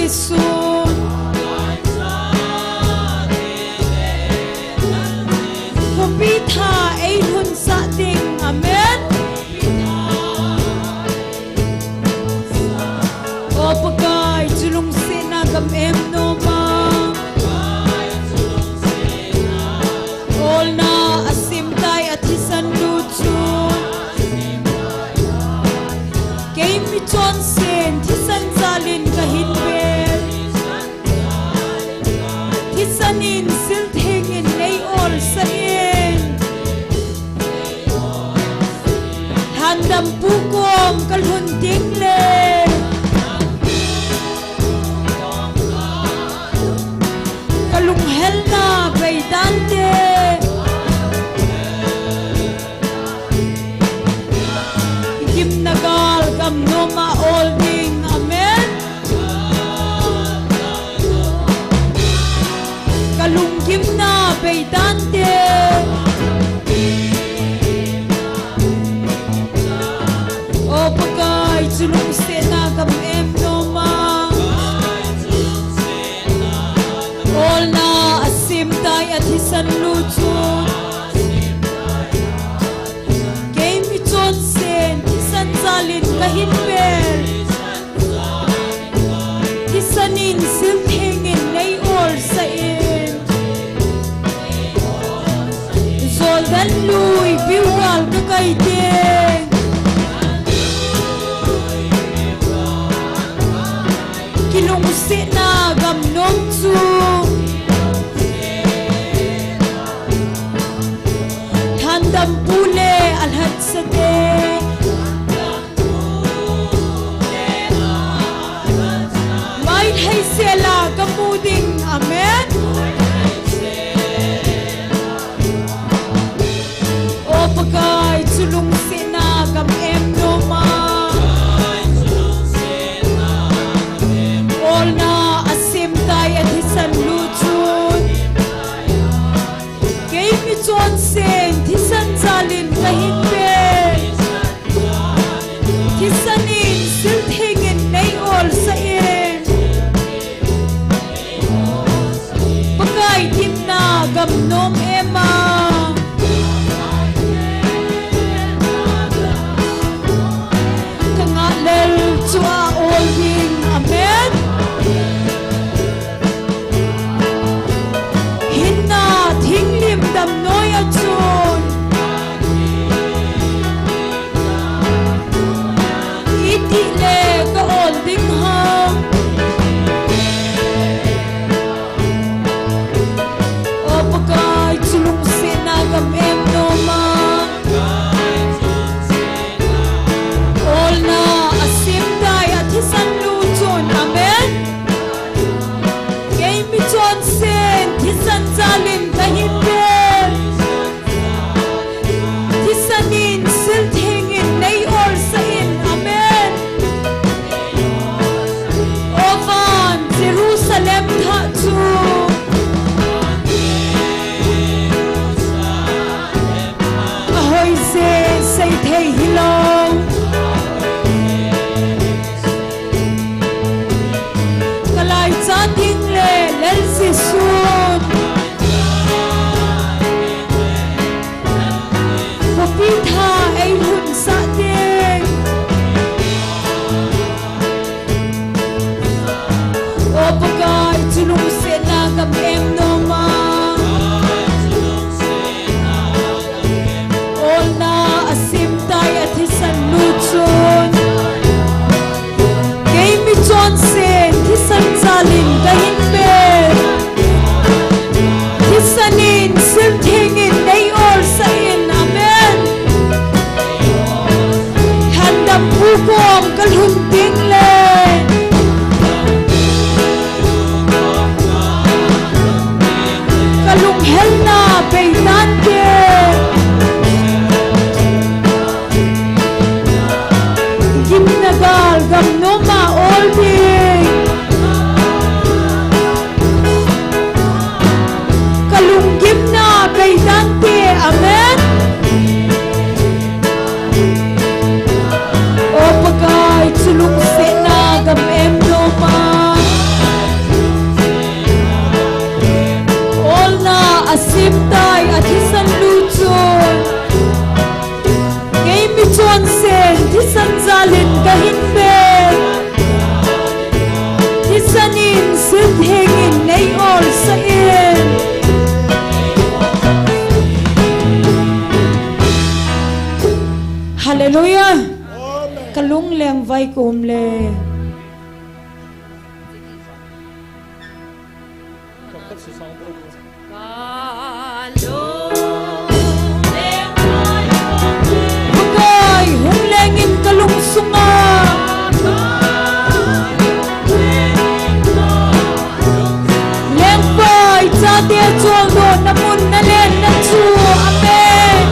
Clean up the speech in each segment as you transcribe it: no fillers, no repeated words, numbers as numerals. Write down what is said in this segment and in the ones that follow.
sun Pupitha ay hun sa ding amen O pagkay julong sinagam em no ma All na asim tay at hisan lutsun Kay mi Johnson hisan zalin kahinbel Hisanin silthengin nay all sa Handam pukom kalhunting le Kalunghel na baydante Gimnagal gamnoma olding amen Kalunggim na baydante O pagkay sulong senagam em noma All na asim tay at hisan lutsun Kay mi Johnson hisan zalin kahinbel Hisanin silthengin nay all sa Zoldan luy biwal kakaydeng Kilungsi na gamnom su Handam pule alhad sa de May hay sela kamuding amen O pagkay sulong Hallelujah. Kalung leng vai kum le. Bagay hung lengin kalung sunga. Leng vai cha tia chuang do namun na len na chu. Amen.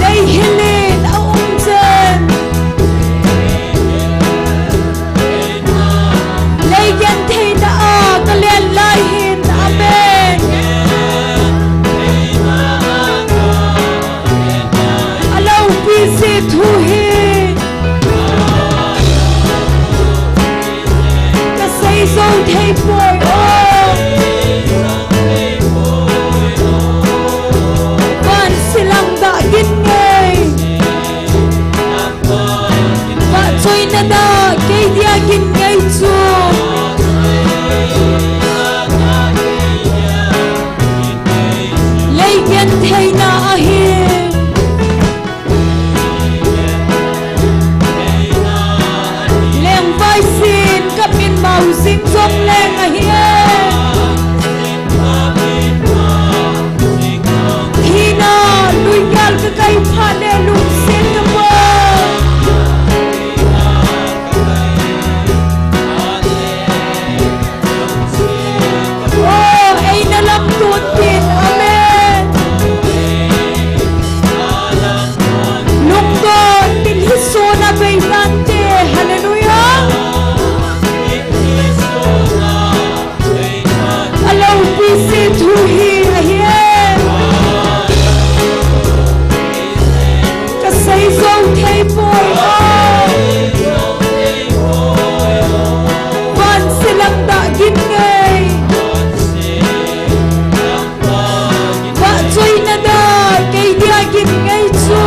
Lay hilin ang umjan. Lay yan thay na kalian lahin. Amen. Alaw visit huhin. Kasay zong thay boy. Van silang dagin ngay. Ba choy na da kay diagin ngay chu. Lay yan thay na ahin. Leng vai sin kapin mau sing zong leng ahin. Hina lui gal ka kay phane lung sin na mo. Oh, ay nalam tutin. Amen. Lunggon tinhiso na baylante. Hallelujah. Alaw visit huhi ahin. Kasay zong thay boy. Van silang dagin ngay. Ba choy na da kay diagin ngay chu.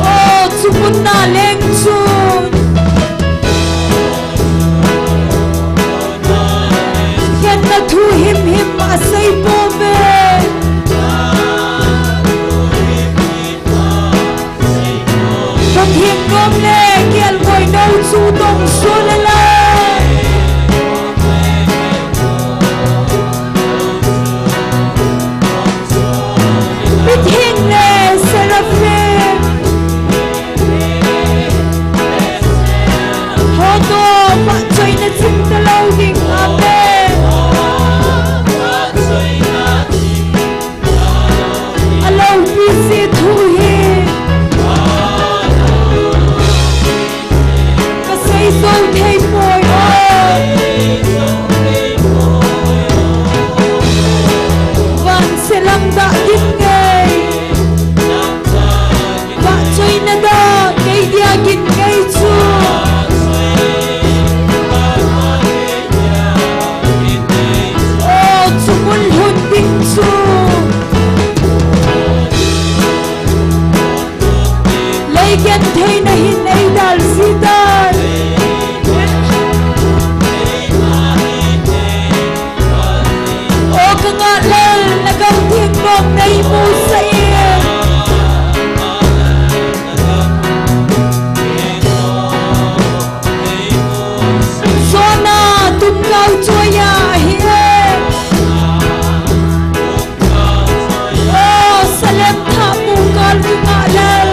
Oh, chupun na leng chun. Yan na thu him him asay po me. Pag him gom le kial boy nâu chu tong su la la. Bit hing le seraphim. Hoto pa choy na chim talaw ding. Amen. Alaw visit huhin. Kasay zong thay boy. Van silang dagin ngay. Ba choy na da kay diagin ngay chu. Oh, chumul hunding chu. Lay yan thay na hinay dal si dal. Oh, kangalal nagang tingong na imo sa iyo. Sona tungkaw choya ahin. Oh, salem tha mungkal kungalal.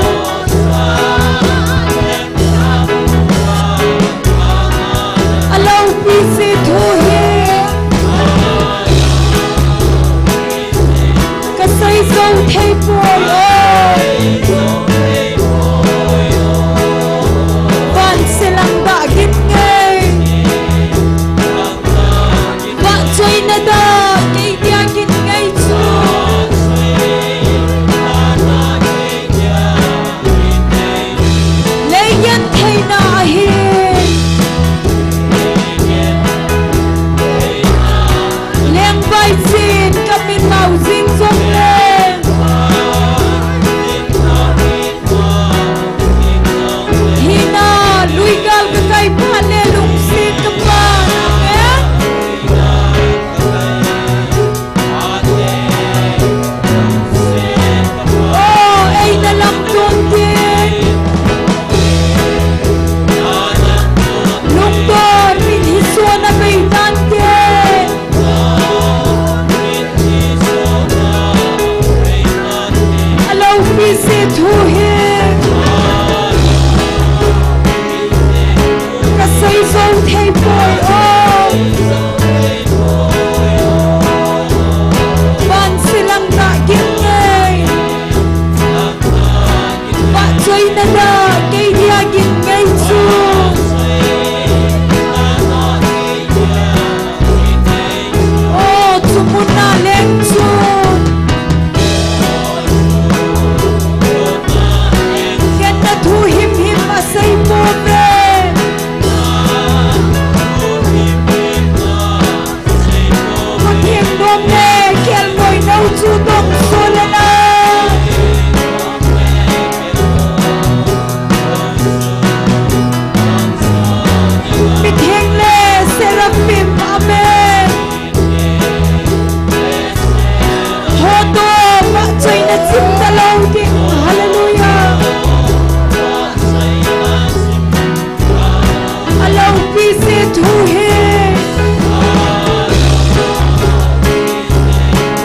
he ka say zo thei boy ban silang na gin ngay ba chơi na da cây dia gin ngay chu Muna leng chun Ken na thu him him a say po me Kun him nom ne kel noi nau chu dong sola na Bit heng le seraphim amen Hodo ba chay na sim dalaw ding hallelujah Alaw pisi tuhi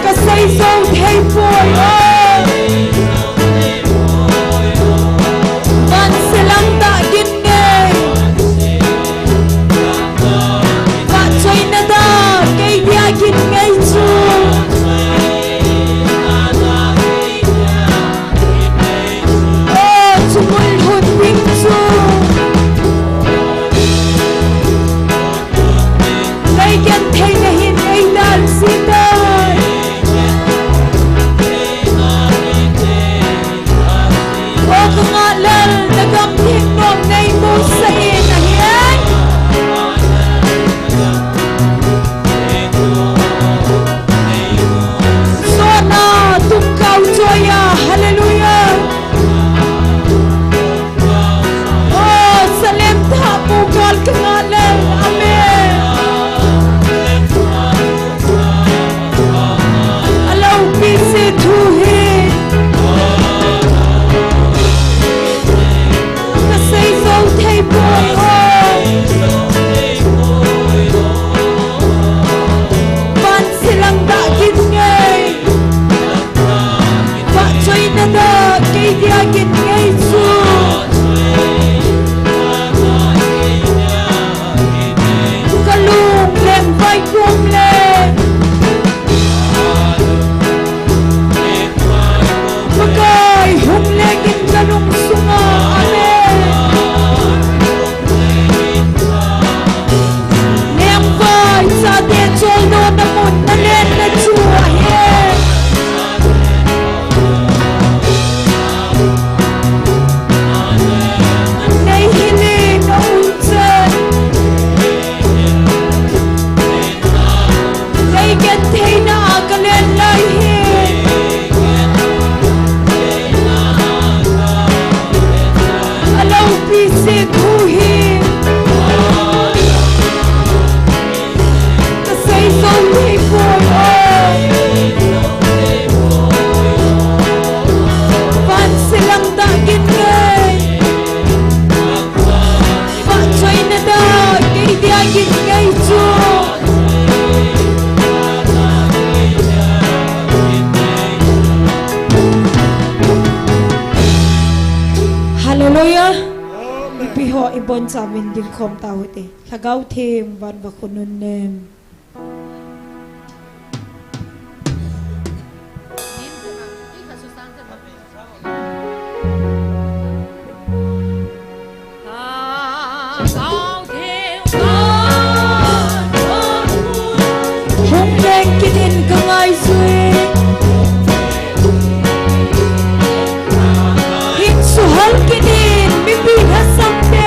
Kasay zong hey boy Man silang da gingay Ba chay na da kay dia gingay chu Sumulhod bingso Laikyan thay na hinay dal sitay O kangalal nagamhin nom na imo sa inahin So na tungkaw joya hallelujah Salem tapugal kangalan amen Alaw pisi tuhi Kasay zong thay boy Ban silang dagin ngay Ba choy na da kay diagin ngay su Kalung lem vai kum lem Bagay hum legin kalung sunga amen Lem vai sa de chol do na mun na len na chua he Nay hiling na unsan Laikyan thay na agalan lai he Alaw pisi tuhi Kasay zong thay boy Ban silang dagin ngay Ba choy na da kay diagin ngay chu Hallelujah. Ipiho ibon sa amin din kom tawit Lagaw tim ban bakununem. Hong leng kinin kangay suy Hinsuhal kinin mipinasam de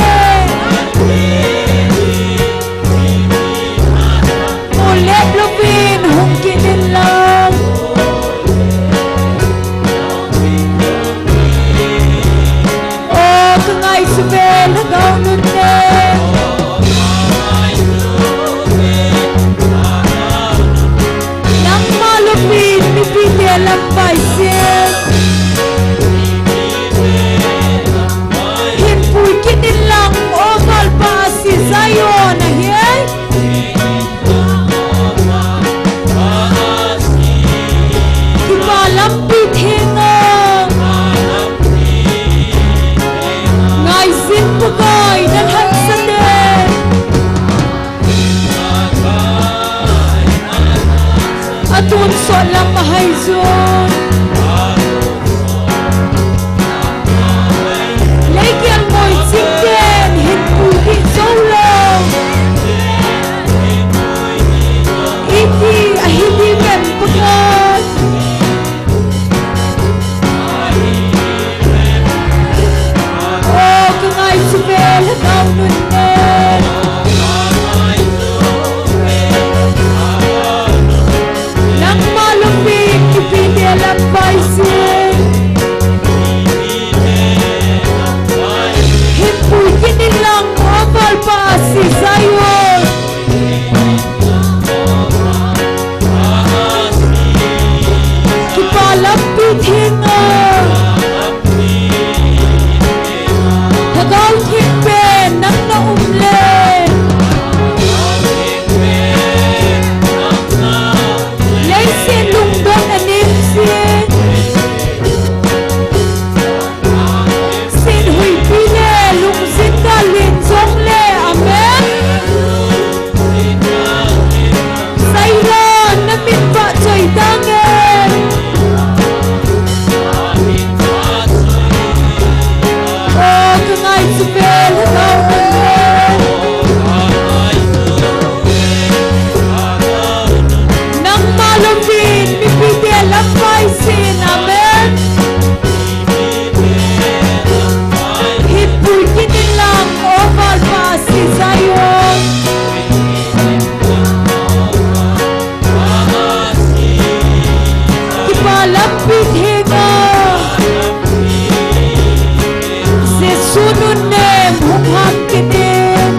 em hung hăng kia đêm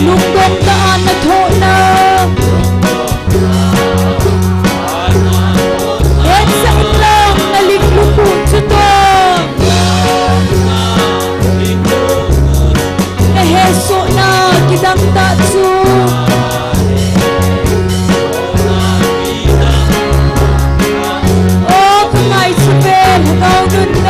lúc đông ta na thô na hết sa ilang na liklukun sa to na heso na kidang tatsu oh kamay sa bel hagaw nun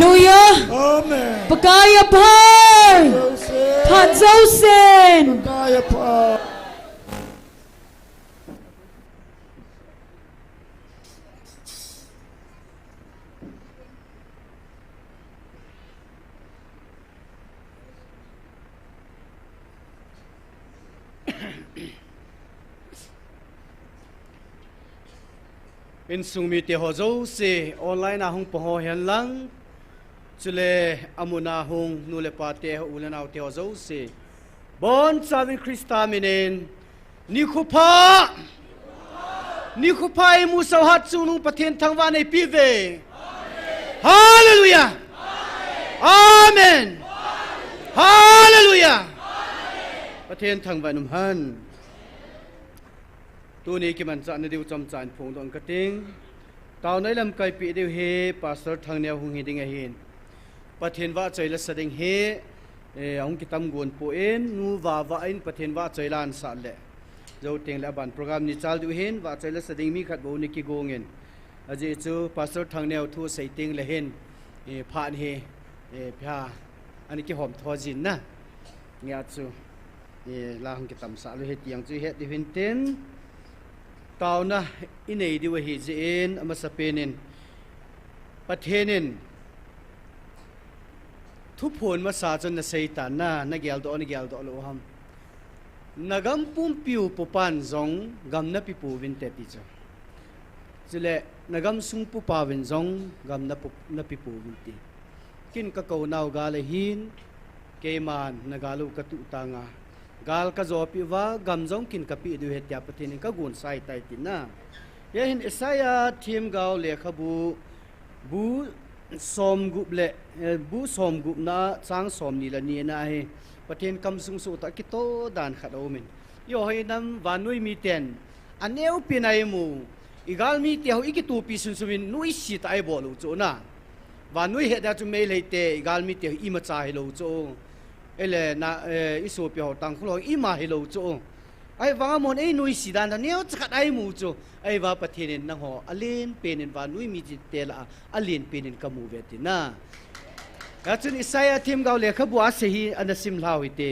Hallelujah. Amen. Pagaya pai. Phat dâu sen. Kaya pa. In sungmi te ho zo se online ahung poho hian lang chule amuna hung nule pa te ho ulanau te ho zo se bon savin Krista minen ni khupa mu so hat chu nu pathen thangwa nei pi ve hallelujah amen hallelujah pathen thangwa num han tu ni ki man chan diu chom chan phung don ka ting taw nei lam kai pi diu he pastor thang neu hung hi ding a hin pathen wa choi la sading he ong ki tam gon po en nu wa in pathen wa choi lan sa le zo teng la ban program ni chal du hin wa choi la sading mi khat bo ni ki gongen aje chu pastor thang neu thu sei ting le hin phan he phya ani ki hom tho jin na nya chu la hung ki tam sa lu he tiang chu he di hin ten Taona inay diwa hijin ama sapenin pathenin thupon masajan na seitan na nagyal do lo ham nagam pum piu pupan zong gam na pipu vin te picha chile nagam sung pu pa vin zong gam na pipu vin ti kin ka ko naw gale hin keman nagalu ka tu tanga gal ka zo pi wa gam zong kin ka pi du het ya pathin ka gun sai tai tin na ya hin isaya thim gaw le khabu bu som gup le bu som gup na chang som ni la ni na he pathin kam sung su ta ki to dan khat o min yo he nam wanui mi ten aneu pinai mu igal mi te ho iki tu pi sun sumin nui si tai bo lu chu na wanui he da chu me le te igal mi te i ma cha he lo chu ele na isu pi ho tang khulo i ma hilo chu ai wanga mon ei nui sidan da neo chakat ai mu chu ai wa pathin na ho alen penin wa nui mi ji tela alen penin kamu veti na ka chun isaya thim gaw le khabu a se hi anasim hlawi te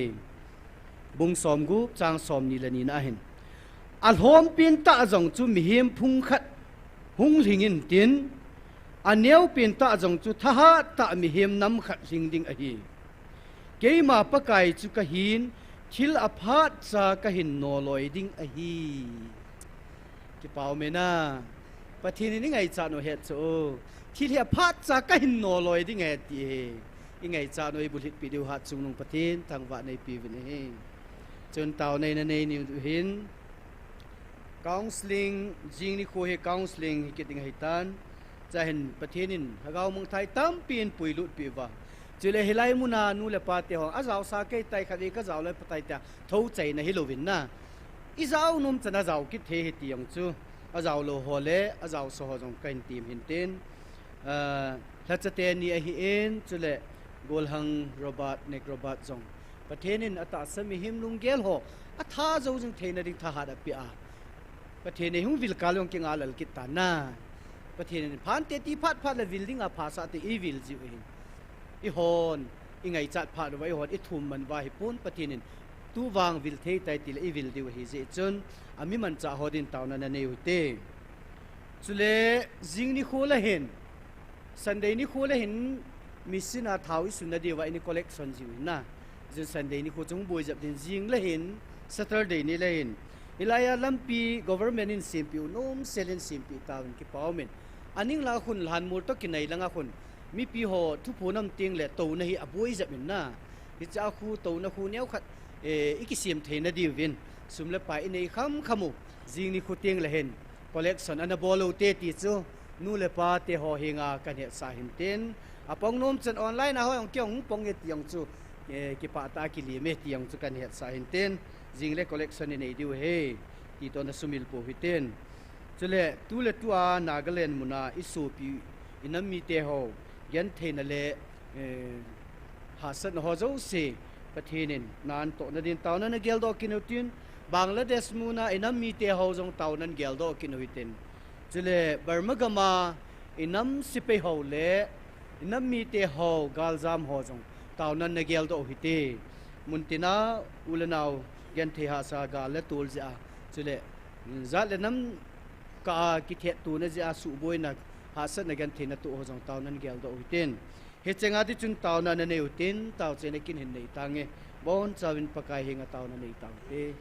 bung som gu chang som ni la ni na hin al hom pin ta jong chu mi him phung khat hung lingin tin aneu pin ta jong chu tha ta mi him nam khat hing ding a hi keima pakai chu ka hin thil aphat cha ka hin no loi ding a hi ki pau me na pathin ni ngai cha no het chu thil hi aphat cha ka hin no loi ding e ti i ngai cha no i bulit pi diu hat chung nung pathin thangwa nei pi vin he chun taw nei na nei ni hin counseling jing ni kho he counseling ki ding hitan cha hin pathinin hagaw mong thai tam pin puilut pi wa chile hilai muna nu le pa te hong azau sa ke tai khali ka zaw le patai ta tho chei na hilovin na i zaw num chana zaw ki the he tiang chu azau lo hole azau so ho jong kain tim hin ten lachate ni a hi en chule gol hang robot nek robot jong pathenin ata sami him lung gel ho a tha zo jing theina ding tha hada pi a patheni hung vil kalong ki ngalal ki ta na pathenin phan te ti phat phat le building a phasa te e vil ji hin i hon i ngai chat pha do i hon i thum man wa hi pun patinin tu wang vil thei tai til i vil diu hi je chun ami man cha hodin tauna na nei hute chule jing ni khola hen sunday ni khola hen misina thawi sunna dewa ini collection ji na jin sunday ni kho chung boi jap din jing la hen saturday ni la hen ilaya lampi government in simpi nom selen simpi taun ki pawmen aning la khun lan mur to kinai langa khun mi pi ho thu phonam ting le to na hi aboi jamin na hi cha khu to na khu neu khat ikisim theina divin sumle pa inei khamu jing ni khu ting le hen collection ana bolo te ti chu nu le pa te ho hinga kan he sa hin ten apong nom chen online a ho ong kyong pong ye tiang chu ki pa ta ki li me tiang chu kan he sa hin ten jing le collection nei diu he ti to na sumil po hi ten chule tu le tua nagaland muna isu pi inami te ho yan theina le hasan ho zo se pathinin nan to na din tauna na geldo kinutin bangladesh muna inami te ho jong taunan geldo kinuitin chule barmagama inam sipe ho le Nammi te ho galjam ho jong Taona nagel do hite muntina ulanau gen the ha sa ga le tul ja chule za le nam ka ki the tu na ja su boi na ha sa na gen the na tu ho jong Taona gel do hitin he chenga ti chun Taona na ne utin taw chene kin hin nei tange bon chawin pakai hinga Taona nei tang te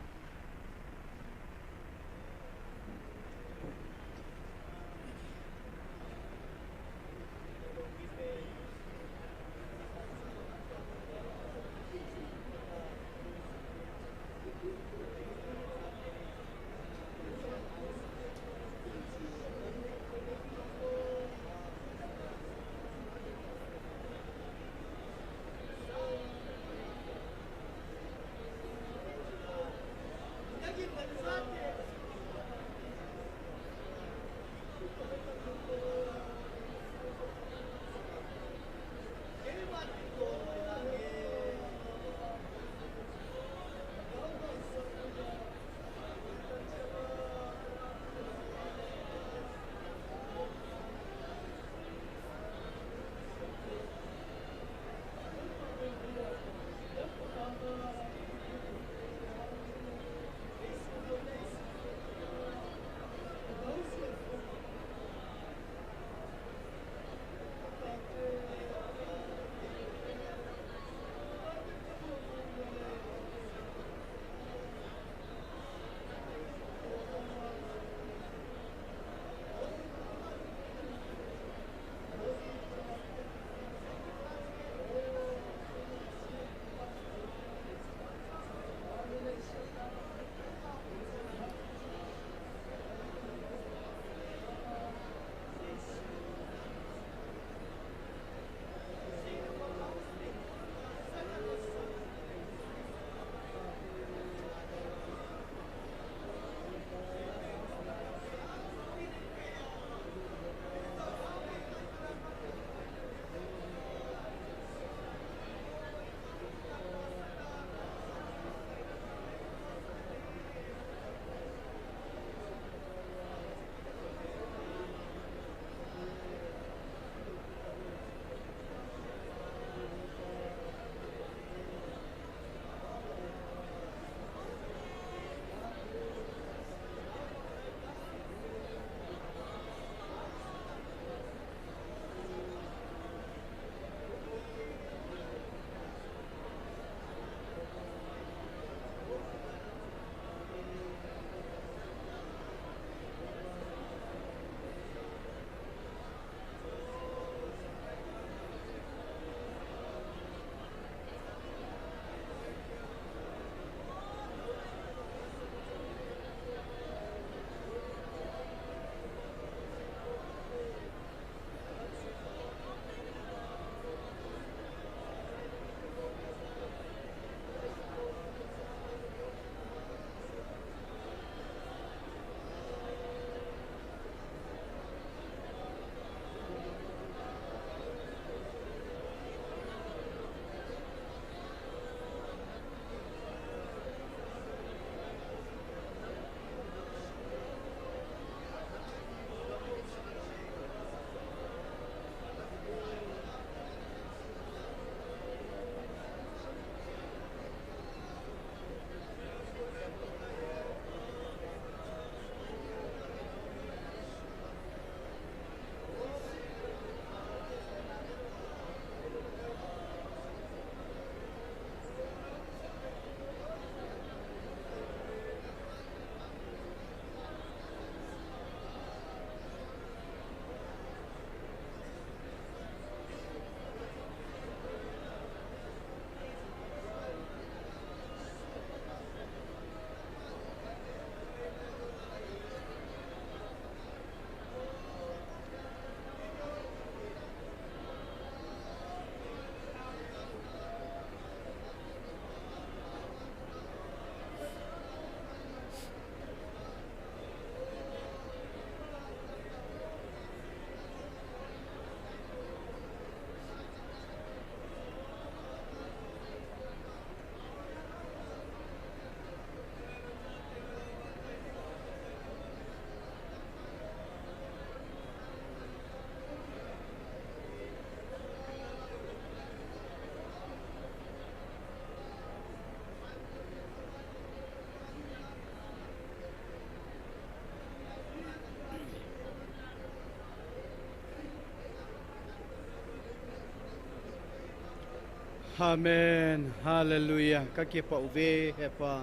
Amen. Hallelujah. Kakipa uve hepa.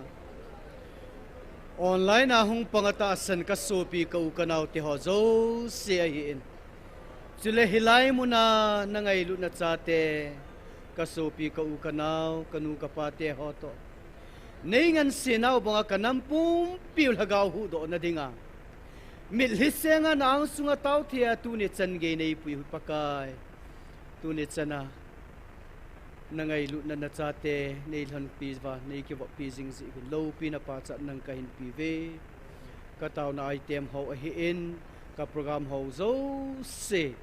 Online ahong pangatasan kasopi ka ukanaw ti hozo siya hiin. Sila hilay mo na nangaylo na tsate kasopi ka ukanaw kanu kapate hoto. Naingan sinaw mga kanampung piulhagaw hudo na dinga. Milhise nga na ang sungataw tiya tunit san gay na ipuy pakay. Tunit sana nangaylo na natsate nailhan pisva naikiwa pising si low pinapatsa ng kahin pive kataw na item ho ahiin ka program ho zo se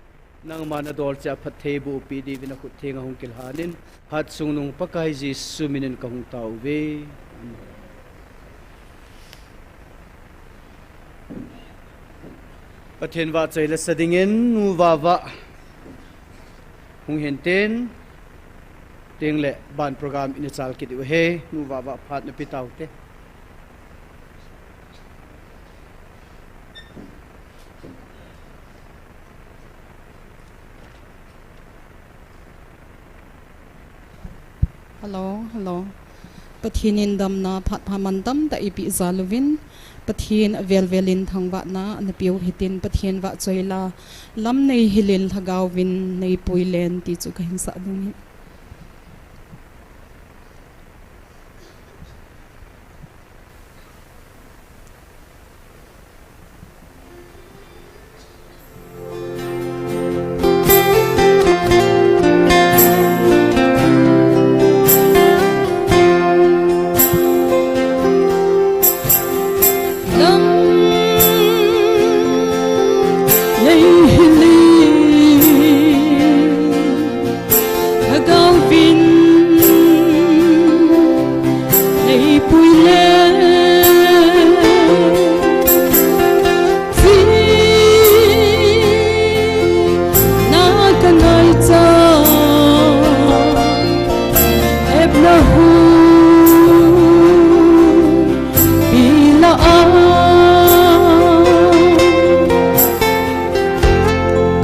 nang manadol sa patebo pidi vinakutinga hong kilhanin hat sungnong pakay si suminin ka hong tao ve patin va sa ilas sa dingin nuwawa hong hintin ting le ban program initial kit he nu wa phat na pitaw te hello pathinin dam na phat phaman dam ta ipi zalovin pathin velvelin thangwa na na piu hitin pathin wa choila lam nei hilin thagawin nei puilen ti chu ka himsa dum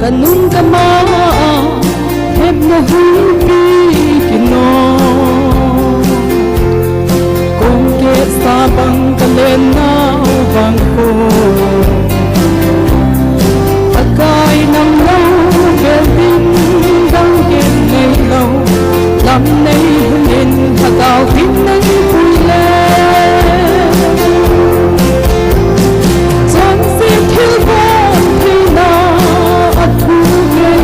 kanun kama heb na hupi kino kung ke sabang kalena ubang ko pagkay ng law gelin gang genay law lam nay hunin hagaw pinay pule John Sim Kilbon Hina at Hugay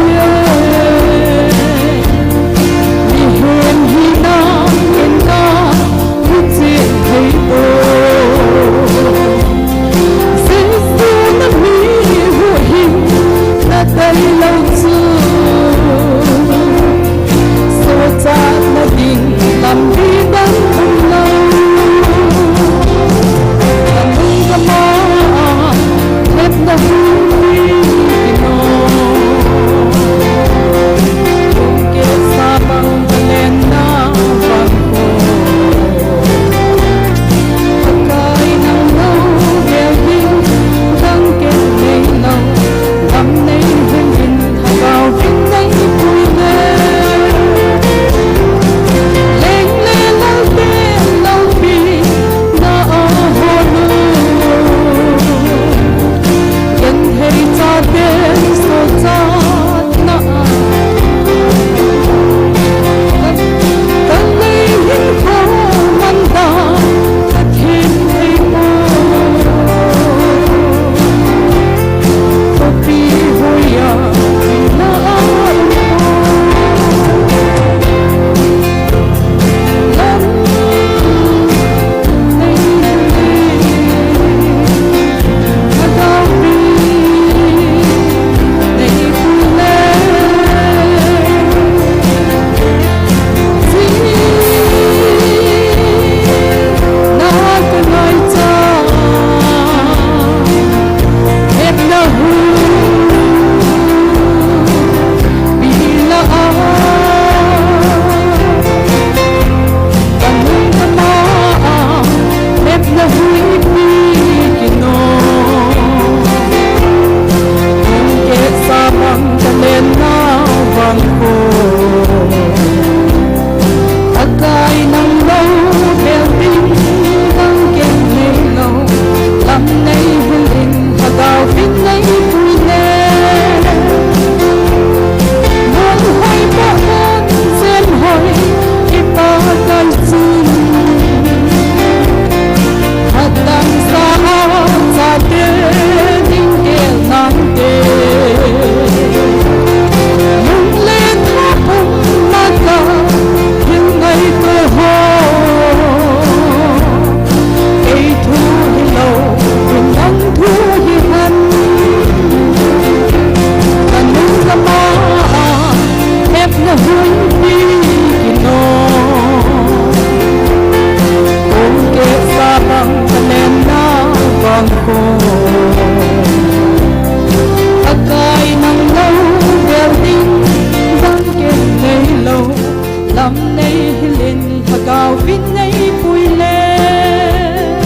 lâm nay lên thà cao vin nay bùi lên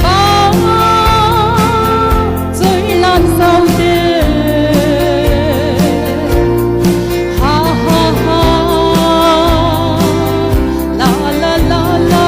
ba rơi lan sao đê ha ha ha la la la la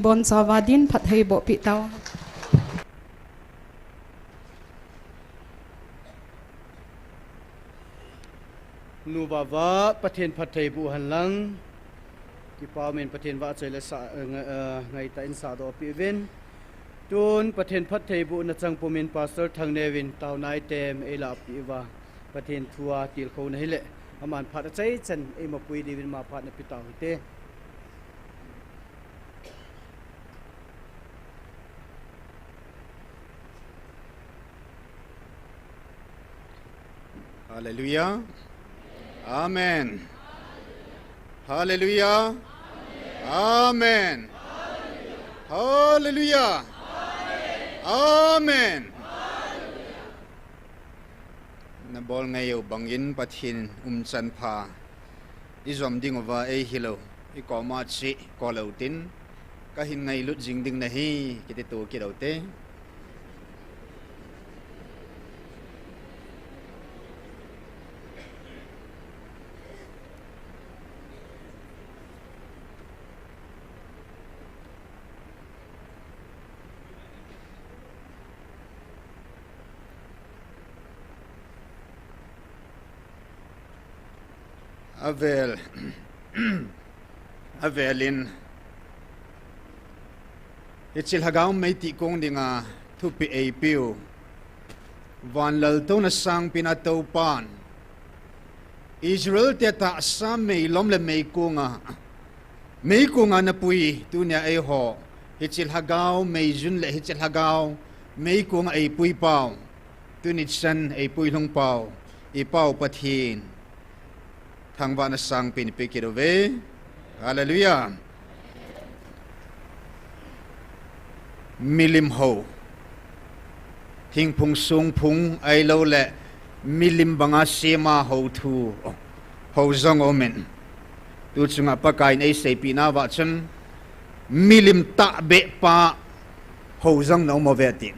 bon savadin phat hei bo pi taw nu ba wa pathen phat thei bu han lang ki pa men pathen wa chei la sa ngai ta in sa do pi ven tun pathen phat thei bu na chang pomin pastor thang nevin taw nai tem ela pi wa pathen thua til kho nei le aman phat chei chen e ma pui divin ma phat na pi taw te Hallelujah. Amen. Hallelujah. Amen. Hallelujah. Amen. Na bol ngayo bangin pathin chan pha izom ding wa e hilo I ko ma chi ko lautin ka hin ngai lut jing ding na hi kiti tu ki daute avelin ichil hagaw may tikong dinga thupi apiu van lalto na sang pinataw pan Israel teta sa may lom le may kunga na pui tunya ay ho ichil hagaw may jun le ichil hagaw may kunga ay pui pao tunit san ay pui long pao ipaw pathin thang va na sang pin pikirove hallelujah milim ho thing phung sung phung ai lo le milim banga sema ho thu ho zong omen tu chunga pakai nei sei pina wa chen milim ta be pa ho zong no mo vetin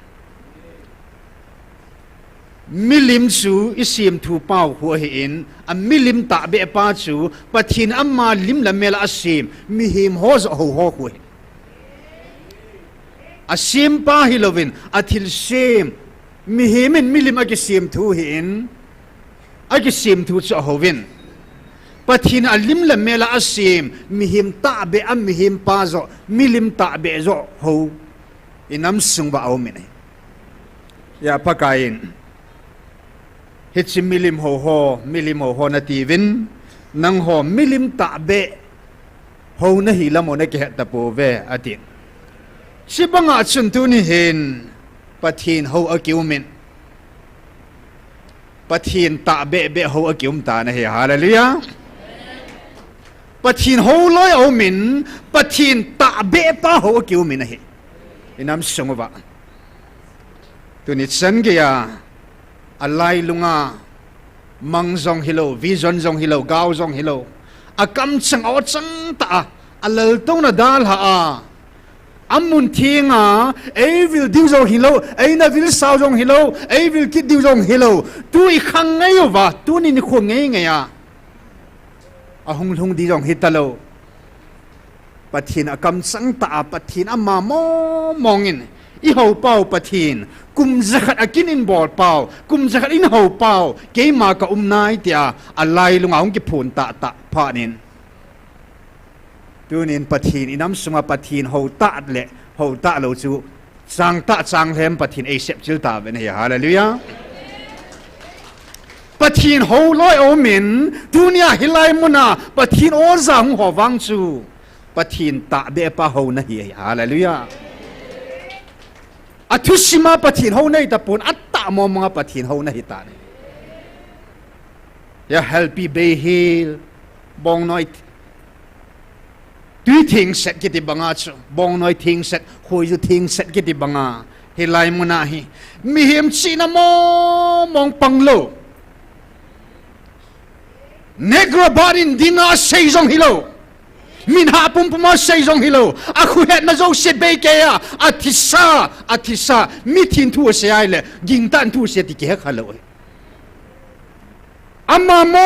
milim chu isim thu pau hu hi in a milim ta be pa chu pathin amma lim la mel asim mi him ho zo ho ho hu asim pa hilovin athil sim mi himin milim agisim thu hi in agisim thu cho hovin pathin alim la mel asim mi him ta be am mi him pa zo milim ta be zo ho inam sung ba au mi ya pakain hitsi milim ho na tivin nang ho milim ta be ho na hi lamo na ke ta po ve atin sibanga chun tu ni hin pathin ho akiumin pathin ta be ho akium ta na he hallelujah pathin ho loi au min pathin ta be pa ho akiumin na he inam sungwa tu ni chan ge ya alai lunga mang zong hilo vision zong hilo gao zong hilo akam chang o chang ta alal to na dal ha a amun thinga ei vil diu jong hilo ei na vil sao jong hilo ei vil kit diu jong hilo tu I khang ngai wa tu ni ni khong ngai ngai ya a hung hung di jong hitalo pathin akam sang ta pathin amma mo mongin I ho pau pathin kum zakhat akin in bol pau kum zakhat in ho pau ke ma ka nai tia alai lunga ong ki phun ta pha nin tunin pathin inam sunga pathin ho ta le ho ta lo chu sang ta chang hem pathin ei sep chil ta ben ya hallelujah pathin ho loi o min dunia hilai muna pathin o zang ho wang chu pathin ta de pa ho na hi hallelujah athusima pathin ho nei ta pun atta mo mga pathin ho na hi ta ya helpi be hil bong noi tui thing set ki ti banga chu bong noi thing set khoi ju thing set ki ti banga hilai muna hi mi him chi na mo mong panglo negro barin dina seizong hilo min ha pum puma seizong hilo aku het na zo se be ke ya athisa mi thin thu se ai le ging tan thu se ti ke khalo amma mo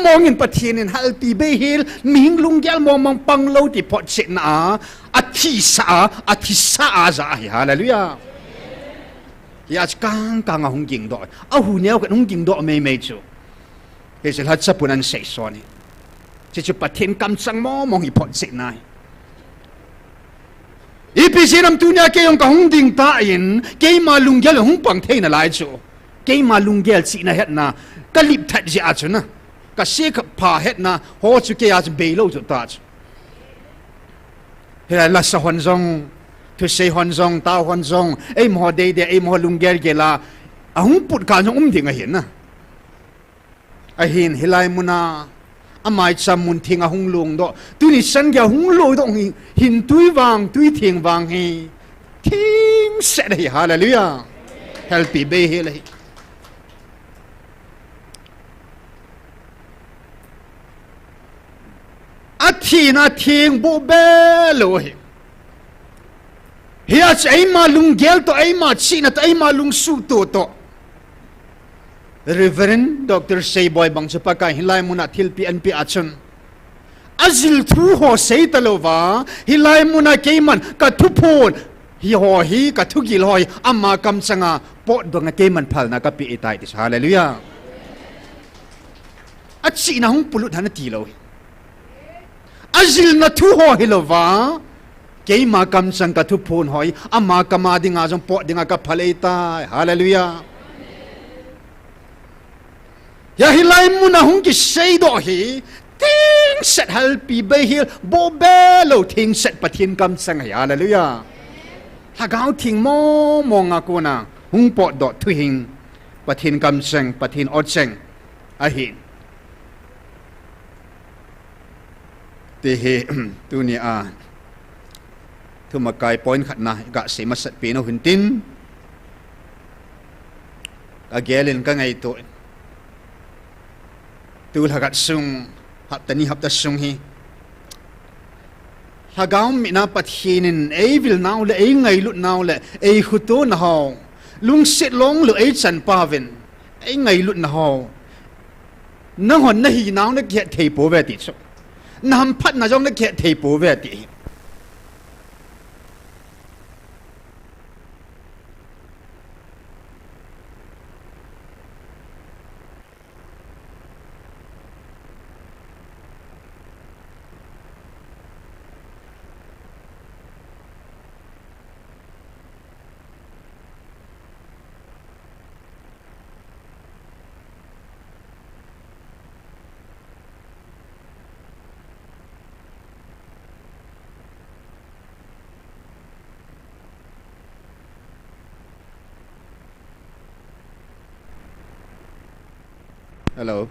mongin pathinin halpi be hil ming lungyal mo mang panglo ti pot se na athisa za hallelujah ya kang hung ging do a hu neo ka hung ging do me chu Hesel hat sapunan say soni. Chichu patin kam sang mo mong ipot sit nai. Ipisinam tunya ke yung kahung ding tain kay malunggel hung pang tay na lai chu. Kay malunggel si na het na kalip tat si acho na. Kasi ka pa het na ho chu ke acho belo chu ta chu. Hela lasa honzong tu say honzong ta honzong ay mo day de ay mo lunggel ke la ahung put ka yung ding ahin na. Ahin hilay mo na amay sa munting ahung lung do tunisan kya hung lo do hin tui ting wang hi ting set hi hallelujah helpi be hilay ating bo belo hi hiya ay malung gel to ay ma china to ay malung su to Reverend Dr. Sayboy bang sapaka hilay mo na tilpi anpi atson azil thu ho say talova hilay mo na kayman katupon hi katugil hoy amma kam sanga po do nga kayman phal na kapi itay tis hallelujah at sina hong pulut hana tilaw azil na thu ho hilova kayma kam sang katupon hoy amma kamadi nga jong po dinga kaphalay itay hallelujah ya hilay mo na hong kisay do hi ting set halpi behil bo belo ting set patin kam sang hallelujah hagaw ting mo nga ko na hong po do tuhing patin kam sang patin otseng ahin tehe tunia tumakay point khat na ga se masat pino huntin agelin ka ngay to tul hagat sung hap ta sung hi hagaw mina pathinin ei vil naw le ei ngai lut naw le ei khuto na haw lung sit long lu ei chan pavin ei ngai lut na haw na hon na hi naw na ke thei po ve ti chu nam phat na jong na ke thei po ve ti Hello.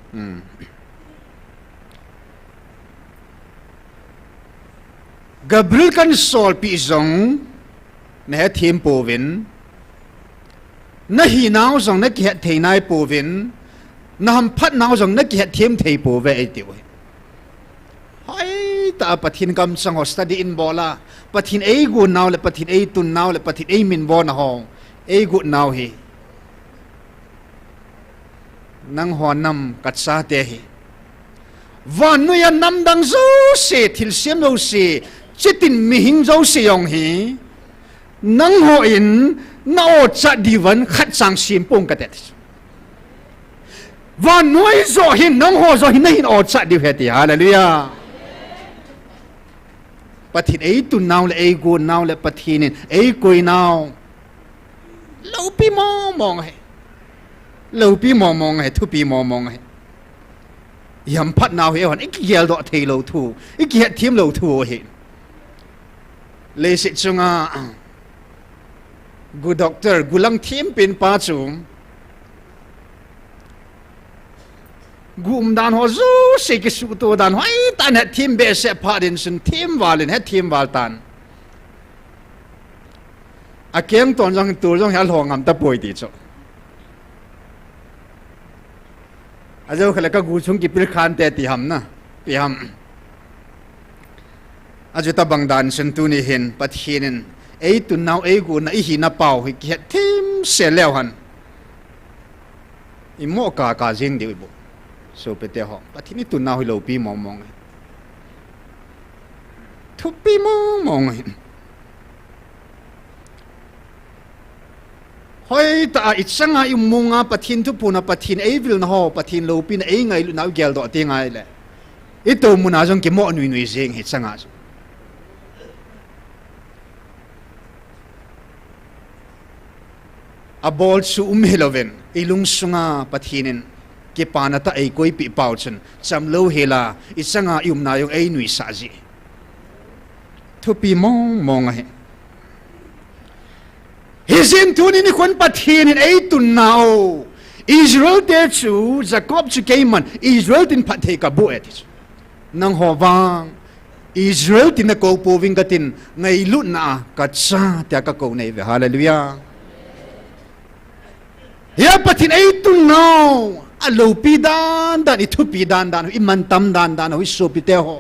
Gabriel kan sol pi zong na he thim povin na hi naw zong na ki thei nai povin na ham phat naw zong na ki thim thei po ve ai ti we hai ta pathin kam sang ho study in bola pathin ei gu naw le pathin ei tun naw le pathin ei min bon hong ei gu naw hi nang ho nam kat sa te hi van nu ya nam dang zo se thil siam lo se chitin mi hing zo se yong hi nang ho in na o cha diwan khat sang sim pong ka te van nuai zo hin nang ho zo hin hin o cha di heti hallelujah pathin ei tu naw le ei go naw le pathin ei koi naw lo pi mo mong he lo pi mo mong he thu pi mo mong he yam phat naw he hon ik yel do thei lo thu ik he thim lo thu he le se chunga gu doctor gulang thim pin pa chung gum dan ho zo se ke su to dan hoi tan het thim be se pha din sun thim walin het thim wal tan a kem ton jong tur jong hal hongam ta poi ti cho a jo khala ka gu chung ki pil khan te ti ham na pi ham a jo ta bang dan sun tu ni hin pathinin ei tu naw ei gu na i hi na pau hi ki het thim se lew han i mo ka jing di bo so pete ho pathini tu na hoi lo pi mong mong thu pi mong hoi ta ichanga i munga pathin tu puna pathin ei vil na ho pathin lo pi na ei ngai lu na gel do ti ngai le i to muna jong ki mo nui jing hi changa a bol su heloven ilung sunga pathinin ke panata ei koi pi pau chen cham lo hela isanga na yong ei nui sa ji thu pi mong he hizin tuni ni kon pathin in ei tun nao Israel te chu Jacob chu keiman Israel tin pathe ka bu et nang ho wang Israel tin ko po wing katin ngai lu na ka cha ta ka ko nei ve hallelujah ya pathin ei tun nao alo pi dan itu pi dan i man tam dan i so pi te ho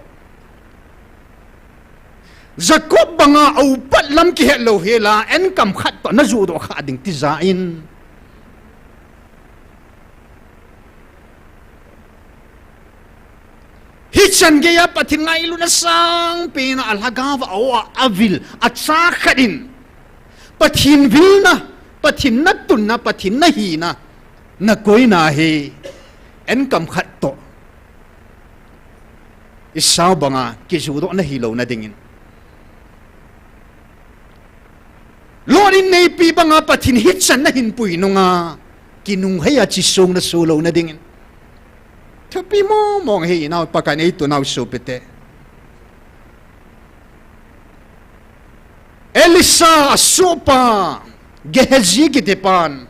Jacob banga au pat lam ki hello hela en kam khat to na zu do kha ding ti za in hichan ge ya pathin ngai lu na sang pe na alhagawa awa avil atsa khadin pathin vil na pathin na tun na pathin na hi na koi na he en kam khat to isaw banga ki zu do na hi lo na dingin lorin nei pi banga pathin hichan na hin pui nunga kinung haya chi song na solo na dingin thupi mo mong he na pakan ei to na so pete Elisa sopa Gehazi ki depan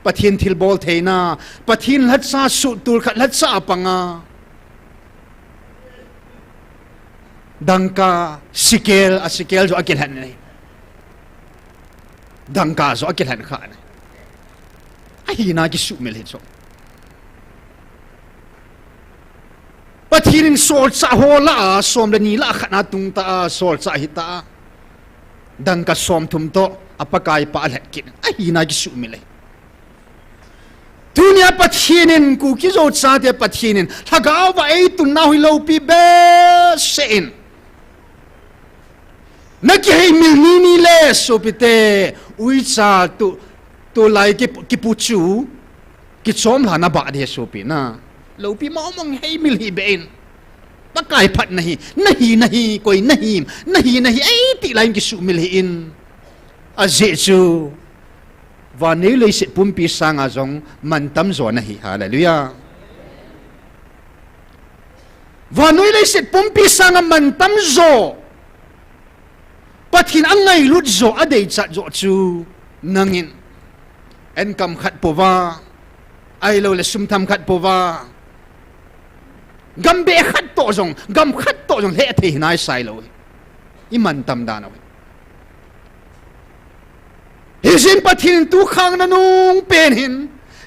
pathin thil bol theina pathin latsa su tur khat latsa apanga dangka sikel jo akil han nei dangka zo akil han kha nei ai na ki su mel he so pathin sol cha hola som le ni la khana tung ta sol cha hita dangka som thum to apakai pa alhat kin ai na ki su mel dunia pathinin ku ki zo cha te pathinin thagaw wa ei tu na hui lo pi be sein na ki hei mil ni le so pite ui cha tu lai ki puchu ki chom la na ba de so pi na lo pi mo mong hei mil hi ben pakai phat nahi koi nahi ei ti lai ki su mil hi in a je chu và nếu lấy sự bún pi sang à giống man tâm rồi này hallelujah và nếu lấy sự bún pi sang à man tâm rồi pathin ang ngay lut rồi ở đây chặt rồi chu nangin en kam khat pova ai lo le sum tham khat pova gam be khat to jong gam khat to jong le the nai sai lo i man tâm da nào Hizin pathin tu khang na nung pen hin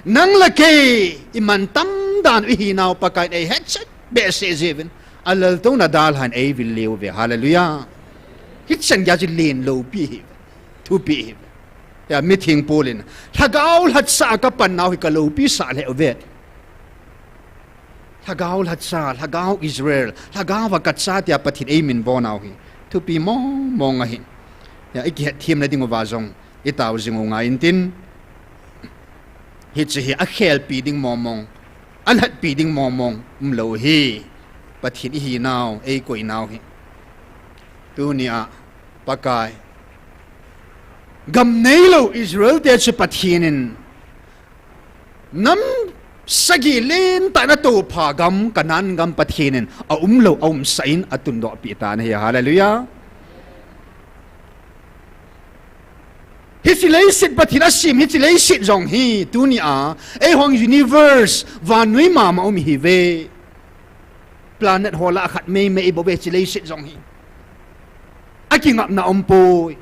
nang la ke iman tam dan wi hinaw pakai ei het be se jeven alal to na dal han ei vil leu ve hallelujah hit san ya ji len lo pi thu pi ya mi thing polin thagau hat sa ka pan nau hi ka lo pi sa le ve thagau hat sa thagau Israel thagau wa kat sa tia pathin ei min bo nau hi thu pi mong a hi ya iki thiam na ding wa zong i tau jing nga in tin hit hi a khel pi ding momong an hat pi ding momong lo hi pathin hi nau ei koi nau hi tu nia pakai gam nei lo Israel te chu pathinin nam sagi len ta na to pha gam kanan gam pathinin a lo sain atun do pi ta na hallelujah hisilei sit pathina sim hisilei sit jong hi tu nia e hong universe van nui ma ma hi ve planet hola khat me me bo be chilei sit jong hi aking up na ompoi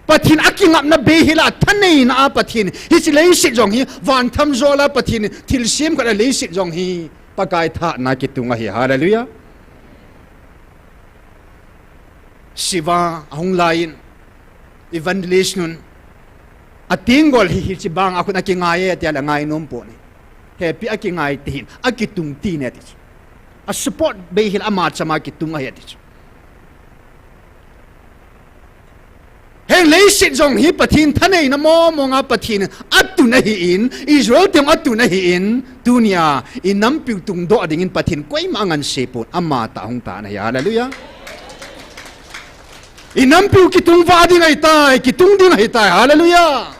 pathin aking up na be hila thanei na pathin hisilei sit jong hi van tham zola pathin thil sim ka lei sit jong hi pakai tha na ki tunga hi hallelujah siva hong lain evangelist atingol hi chi bang akun akingaye tia la ngai nom po ni happy akingai tin akitung ti ne ti a support be hil ama chama kitung a ti he leisit jong hi pathin thanei na mo nga pathin atu na hi in Israel tem atu na hi in dunia inam pi tung do ding in pathin koi mangan sepon ama ta hong ta na hallelujah inam pi kitung va ding ai tai kitung ding ai tai hallelujah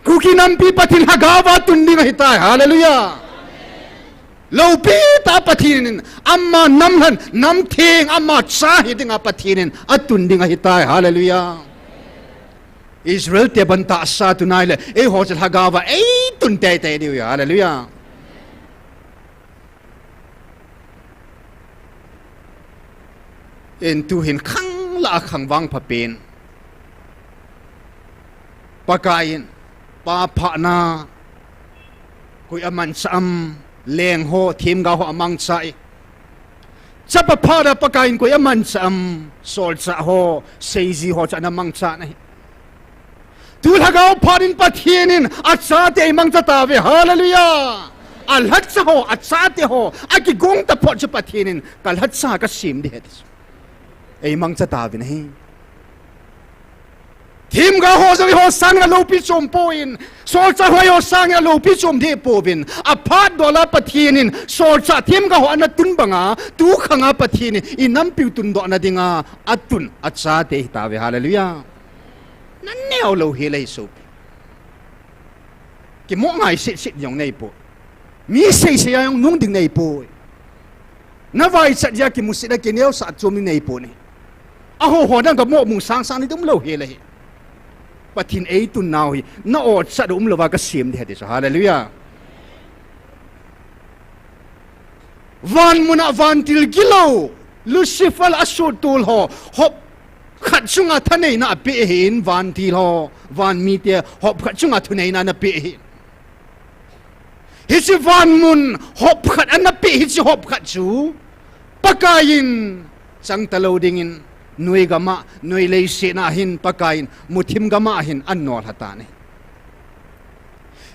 kuki nampi pathin hagawa tunding ai tai hallelujah lo pi ta pathinin amma namhan nam theng amma cha hidinga pathinin atunding ai tai hallelujah Israel te banta sa tunai le e hojal hagawa e tun te te di hallelujah en tu hin khang la khang wang pha pen pakain pa pha na koi aman sam leng ho thim ga ho amang chai chapa pha da pakain koi aman sam sol cha ho seiji ho cha na mang cha nai tu lagao pharin pathienin acha te mang cha ta ve hallelujah alhat cha ho acha te ho aki gong ta pho cha pathienin kalhat sa ka sim de ei mang cha ta ve nahi thim ga ho zo ho sang la lo pi chom poin sol cha ho yo sang ya lo pi chom de povin a phat dola pathinin sol cha thim ga ho na tun banga tu khanga pathin inam pi tun do na dinga atun acha te ta ve hallelujah nan neo lo he lai so ki mo ngai sit yong nei po mi sei se yang nung ding nei po na vai chat ya ki musida ki neo sa chom nei po ni a ho ho dang ga mo mung sang sang ni dum lo he lai pathin ei tun naw hi na ot sa dum lo wa ka sim de he hallelujah van muna van til gilo lucifer asut tul ho hop khat chunga thanei na pe hin van til ho van mi te hop khat chunga thunei na pe hin hi chi van mun hop khat an na pe hi chi hop khat chu pakain chang talo dingin nui gama nui lei se na hin pakain muthim gama hin annol hatane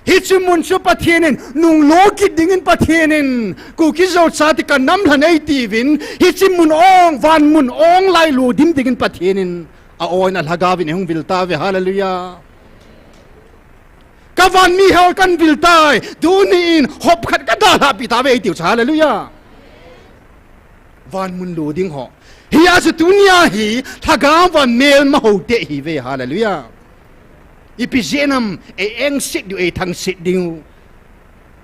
hi chu mun chu pathienin nung loki dingin pathienin ku ki zo chati ka nam hlanei tivin hi chi mun ong van mun ong lai lu dim dingin pathienin a oina lhagavin hung vilta ve hallelujah ka van mi hel kan viltai dunin hop khat ka da ha pi ta ve tiu hallelujah van mun lu ding ho hi as dunia hi thagawa mel ma ho te hi ve hallelujah ipizenam e eng sit du e thang sit ding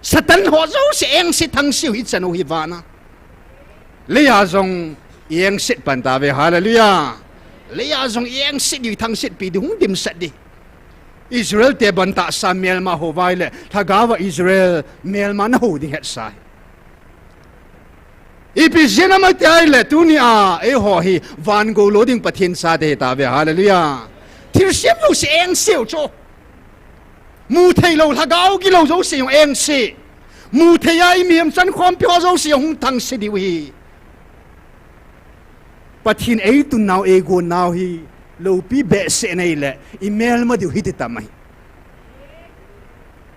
satan ho zo se eng sit thang siu hi chanu hi wana le ya zong eng sit pan ta ve hallelujah le ya zong eng sit du thang sit pi du dim sat di Israel te banta Samuel ma ho vai le thagawa Israel mel ma na ho ding het sai ipizena ma tai le tunia e ho hi van go loading pathin sa de ta ve hallelujah thil siam lo se eng siu cho mu thei lo lagao ki lo zo se yong eng se mu theya imiam chan khom pyo zo si hung thang se diwi pathin ei tu naw e go naw hi lo pi be se nei le email ma diu hit tamai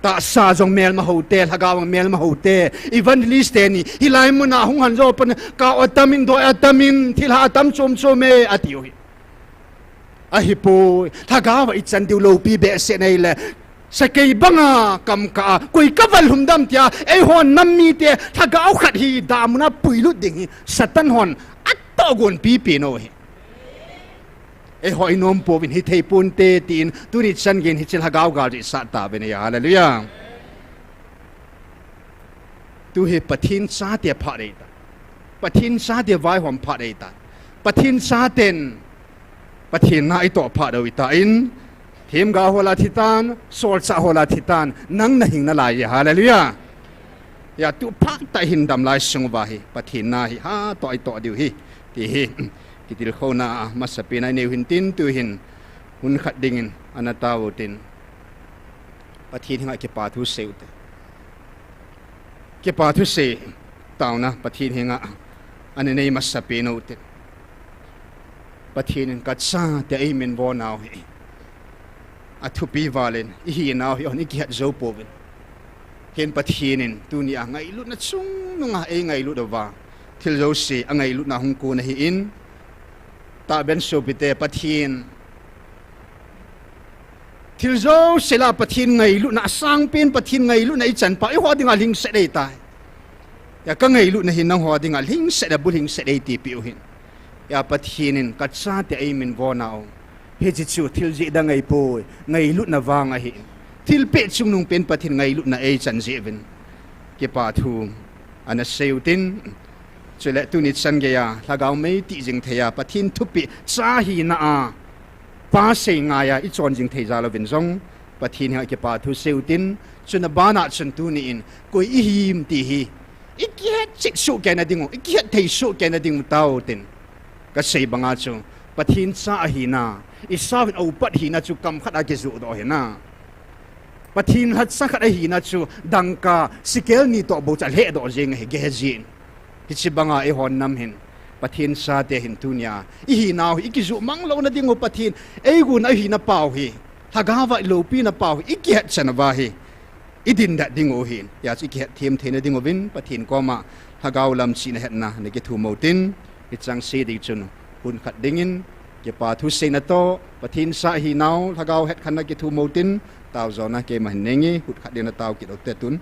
ta sa jong mail ma hotel hagawang mail ma hotel evangelist ni hilai mu na hung han zo pan ka atamin do atamin thil ha tam chom chome atiu hi a hi po hagawa ichan diu lo pi be se nei le sakei banga kam ka koi kaval humdam tia ei hon nammi te thagaw khat hi damuna puilu ding hi satan hon atto gon pi pi no hi e hoi nom po vin hi thei pun te tin tu ni chan gen hi chil hagaw gal ri sa ta ben ya hallelujah tu hi pathin sa te pha re ta pathin sa te vai hom pha re ta pathin sa ten pathin na i to pha do ta in thêm ga hola thitan sol sa hola thitan nang na hing na lai ya hallelujah ya tu phak ta hin dam lai sung ba hi pathin na hi ha to diu hi ti hi kitil khona masapi na neu hin tin tu hin hun khat dingin anataw tin pathin hinga ke pa thu seute ke pa thu se tauna pathin hinga ane nei masapi no te pathin ka cha te amen bo naw hi athupi valen hi naw hi oni ki hat zo povin hen pathinin tunia ngai lut na chung nunga e ngai lut wa thil zo si angai lut na hung ko na hi in ta ben so pite pathin thil zo sela pathin ngai lut na sang pen pathin ngai lut na i chan pa i ho dinga ling se dei tai ya ka ngai lut na hin nang ho dinga ling se da bu ling se dei ti pi hin ya pathinin ka cha te ai min vo naw he chi chu thil ji da ngai po ngai lut na wang a hi thil pe chung nung pen pathin ngai lut na e chan je ven ke pa thu ana seutin chele tu ni chan ge ya lagaw mei ti jing theya pathin thupi cha hi na a pa se nga ya i chon jing thei za lo ven zong pathin ha ke pa thu seutin chuna bana chun tu ni in koi i him ti hi i kiet chik su ke na ding i kiet thei su ke na ding tau tin ka sei banga chu pathin cha hi na isawin au pat hi na chu kam khat a ke zu do he na pathin hat sa khat a hi na chu dangka sikel ni to bo chal he do jeng he ge jin ki chi banga e hon nam hin pathin sa te hin tunia i hi naw i ki zu mang lo na ding o pathin e gun a hi na pau hi hagawa lo pi na pau i ki hat chana wa hi i din da ding o hin ya chi ki hat them the na ding o vin pathin ko ma hagaw lam chi na het na ne ke thu mo tin i chang se di chun hun khat dingin ke pa thu se na to pathin sa hi naw hagaw het khan na ke thu mo tin taw zo na ke ma nengi hut khat na taw ki do te tun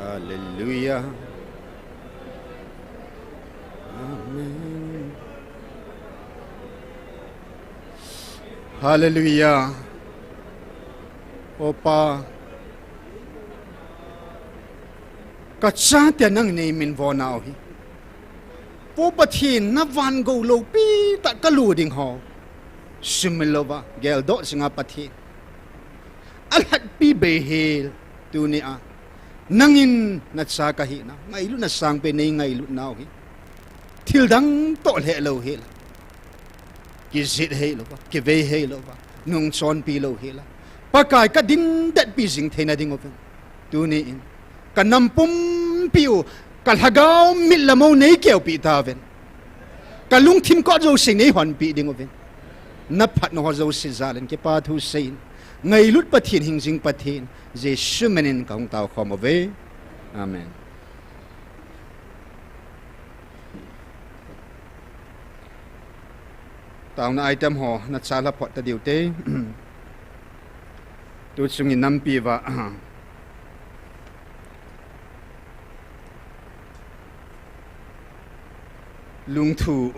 Hallelujah. Amen. Hallelujah. Opa. Katsa tianang neimin vo nao hi. Po pathin na van go lo pi ta kalu ding ho. Similova gel do singa pathin. Alat pi behel tu ni a. Nangin na sa kahina ngailu na sang pe nei ngailu nao hi thil dang to le lo hi la ki zit he lo ki ve he lo ba nung chon pi lo hi la pakai ka din dat pi jing theina ding open tu ni in ka nampum piu ka hagao mil lamo nei keu pi ta ven ka lung thim ko zo sing nei hon pi ding open na phat no zo si zalen ke pa thu sein ngay lút pathin hình dinh pathin Giêsu menin kaung tao khom ave amen. Tao na item ho na chala pot ta diu te tu sungin nampi wa lung thu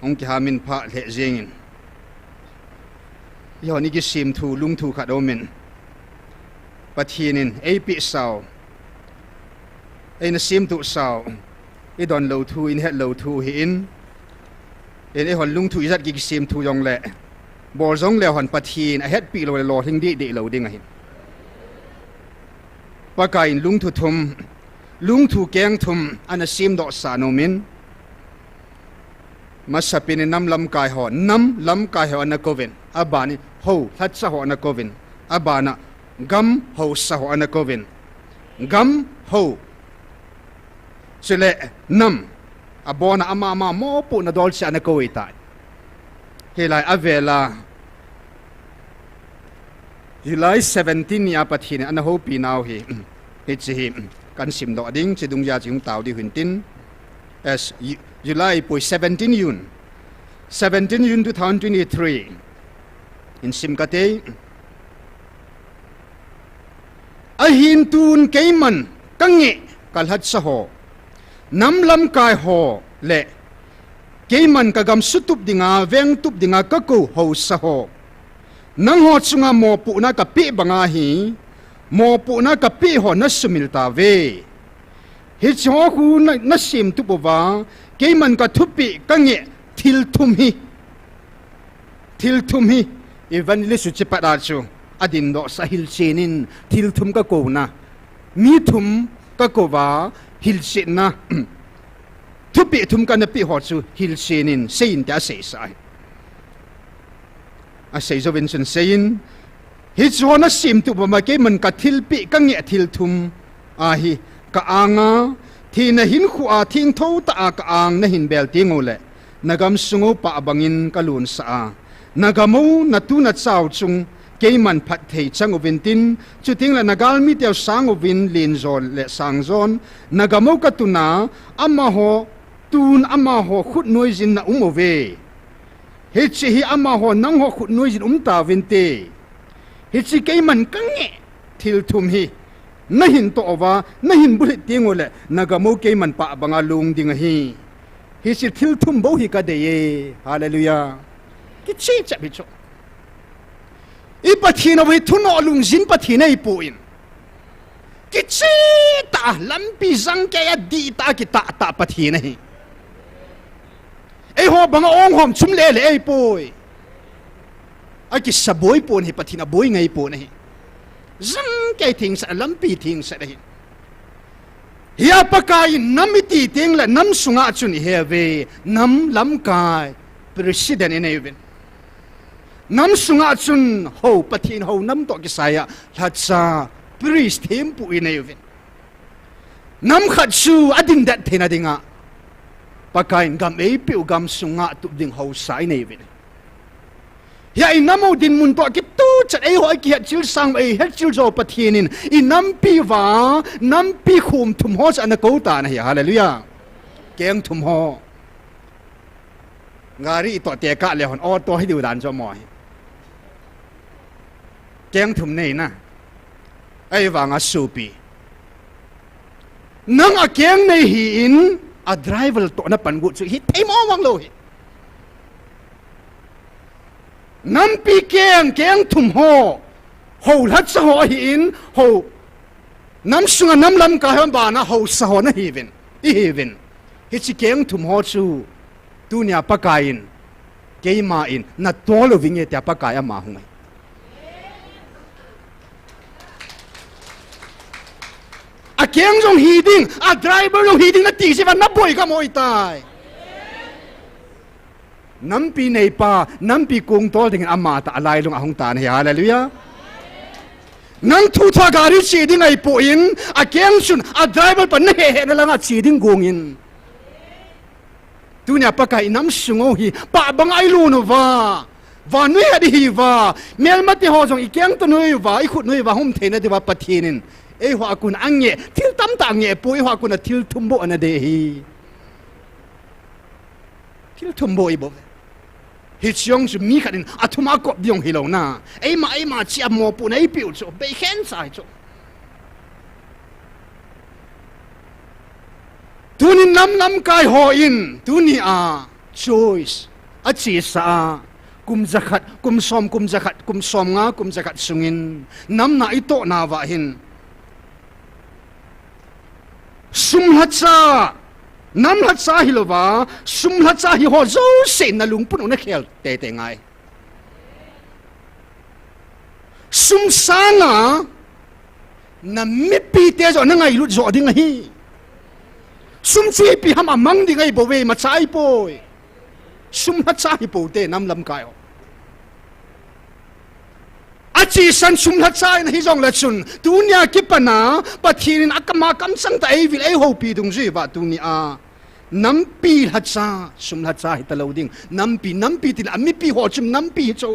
ong ki hamin pha le jengin yo ni ki sim thu lung thu kha domin pathinin ap sao na sim tu sao I don lo thu in het lo thu hi in hon lung thu izat ki sim thu yong le bol zong le hon pathin a het pi lo le lo thing di lo ding a hin pa kain lung thu keng thum ana sim do sa no min masapin nam lam kai ho na kovin abani ho that sa ho na kovin abana gam ho sa ho na kovin gam ho sile nam abona ama mo pu na dol sa na koi ta helai avela July 17 ya pathin ana ho pi now hi chi kan sim do ding chi dung ya jing tau di hun tin as July 17 June 2023 in Simkate ahin tun keiman kange kalhat sa ho namlam kai ho le keiman kagam sutup dinga veng tup dinga kaku ho sa ho nang ho chunga mo pu na ka pi banga hi mo pu na ka pi ho na sumil ta ve hi cho hu na sim tu bova keiman ka thupi kange thil thum hi evangelist su chipada chu adin do sahil chenin thil thum ka ko na mi thum ka ko wa hil se na thupi thum ka na pi ho chu hil chenin sein ta sei sai a sei zo Vincent sein hi chu na sim tu boma keiman ka thil pi kange thil thum a hi ka anga thi na hin khu a thing tho ta ka ang na hin bel tingole nagam sungo pa bangin kalun sa nagamo na tu na chaw chung keiman phat thei chang ovintin chuting la nagal mi tel sang ovin lin zon le sang zon nagamo ka tuna ama ho tun ama ho khut noi jin na umove he chi hi ama ho nang ho khut noi jin ta vinte hi chi ke man ka nge thil thum hi na hin to wa na hin bul tingole nagamo ke man pa banga lung ding hi hi si thil thum bo hi ka de ye hallelujah ki chi cha bi cho i pathina we thuno lung jin pathina i puin ki chi ta lampi zang ke ya di ta ki ta pathina hi ei ho banga ong hom chum le le ei poi a ki saboi pon hi pathina boi ngai pon hi zang ke thing sa lampi thing sa hi ya pakai namiti ting la nam sunga chun heve nam lam kai president in even nam sunga chun ho pathin ho nam to ki saya latsa priest tempu in even nam khatsu ading dat thena dinga pakai gam ei piu gam sunga tu ding ho sai ne even ya inamo din mun to ki tu chat ei hoi ki chil sang ei het chil zo pathinin in nampi wa nampi khum thum ho cha na ko ta na ya hallelujah keng thum ho ngari to te ka le hon o to hi du dan zo moi keng thum nei na ai wa nga supi nang a keng nei hi in a driver to na pan gu chu hi thei mo wang lo hi nampi keng thum ho ho lat sa ho hin ho nam sunga nam lam ka hom ba na ho sa ho na even hi chi keng thum ho chu tunia pakain keima in na tolo vinge ta pakaya ma hungai a keng jong hiding a driver jong hiding na ti si van na boy ka moi tai nampi nei pa nampi kung tol ding ama ta alai lung ahong ta na hallelujah nang thu tha gari chi ding ai po in a keng sun a driver pan na he na lang a chi ding gong in tunia pakai nam sungo hi pa bang ai lu no wa nui adi hi wa mel mati ho jong i keng to nui wa i khut nui wa hum the na de wa pathinin ei ho akun angye thil tam ta nge po i ho akun a thil thumbo ana de hi thil thumbo i bo hi chiong chu mi khanin athuma kop diong hi lo na ei ma chi mo pu nei piu chu be khen sai chu tunin nam kai ho in tuni a choice a chi sa kum zakhat kum som nga kum zakhat sungin nam na ito na wa hin sum hatsa nam hatsa hilova sum hatsa hi ho zo se na lungpun na khel te ngai sum sanga na mi pi te zo na ngai lu zo ding hi sum chui pi ham amang ding ai bo we ma chai poi sum hatsa hi po te nam lam kai achi san sum hatsa na hi jong la chun tunia kipana pathin akama kam sang ta ei vil ei ho pi dung ji wa tunia nampi hatsa sum hatsa hi taloding nampi til ami pi ho chum nampi cho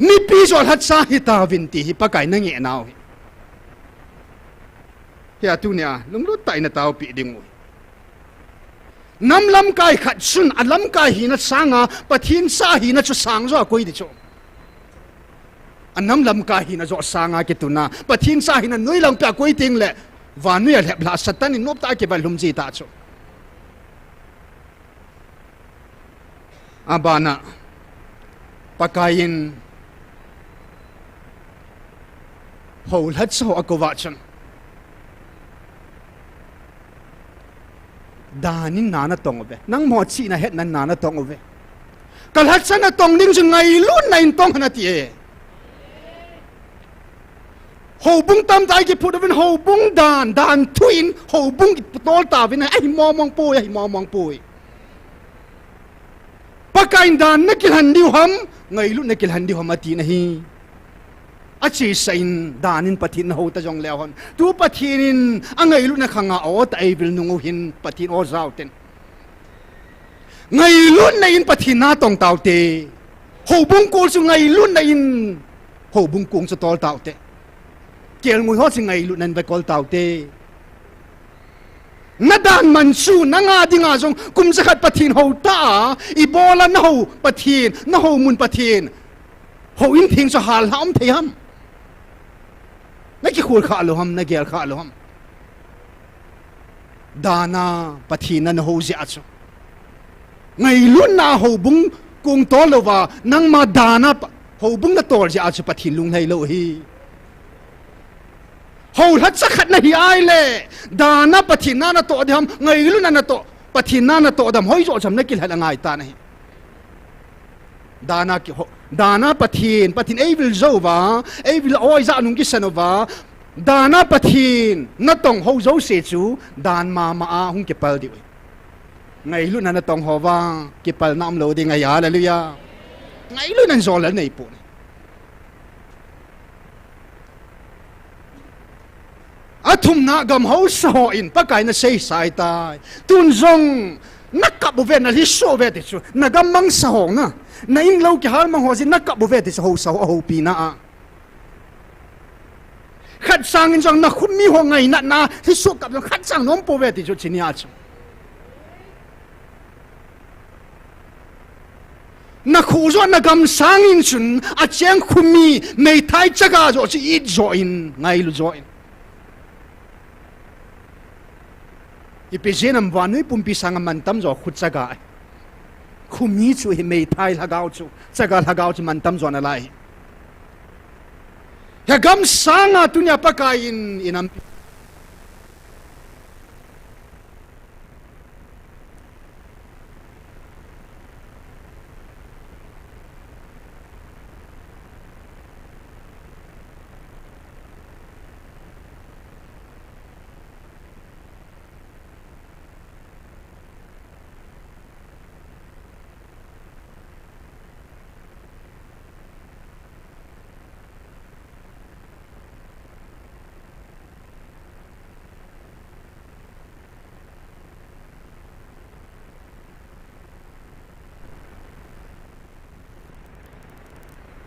mi pi zo hatsa hi ta vin ti hi pakai na nge naw ya tunia lunglu tai na taw pi ding nam lam kai khat sun alam kai hi na sanga pathin sa hi na chu sang zo koi di cho anam lam kai hi na zo sanga ki tuna pathin sa hi na noi lang pa koi ting le wa nui lep la satan in nop ta ke ba lum ji ta cho abana pakain hol hat so akwa chan danin nana tong ve nang mo chi na het nan nana tong ve kal hat sana tong ning jung ngai lun nain tong na ti e ho bung tam tai ki put ben ho bung dan twin ho bung tol ta vin ai mo mong poi pakain dan na kil han diu ham ngai lu na kil han diu ham ati na hi achi sain danin pathin ho ta jong lehon tu pathinin angai lu na khanga o ta ai bil nungu hin pathin o zauten ngai lu na in pathin na tong taute ho bung ko su ngai lu na in ho bung kung su tol taute kel ngui ho si ngai lu nan ba kol taute na dan man chu na nga dinga jong kum zakhat pathin ho ta I bola na ho pathin na ho mun pathin ho in thing so hal ham theyam na ki khul kha lo ham na gel kha lo ham dana pathin na ho zi achu ngai lun na ho bung kung to lo wa nang ma dana ho bung na tor zi achu pathin lung nei lo hi ho hat sakhat na hi ai le dana pathin na to dam ngai lun na to pathin na to dam hoi zo cham na kil hal ngai ta nei dana ki ho dana pathin ei vil zo wa ei vil oi za nung ki sanova dana pathin na tong ho zo se chu dan ma a hung ke pal di ngai lu na tong ho wa ke pal nam lo di ngai hallelujah ngai lu nan zo la nei pu athum na gam ho sa ho in pakai na sei sai tai tun zong nakap bu ve na li so ve ti chu na gam mang sa ho na na in lo ki hal mang ho si nakap bu ve ti ho sa ho pi na a khát sang in rằng na khun mi ho ngai na hi so kap khát sang nom po ve ti chu chinia chu na khu zo na gam sang in chun a cheng khum mi mei thai chaga zo chi it zo in ngai lu zo in ipejenam wanui pumpi sangam mantam zo khut chaga khum mi chu hi mei thai lagao chu chaga lagao chu mantam zo na lai ya gam sanga tunya pakain inam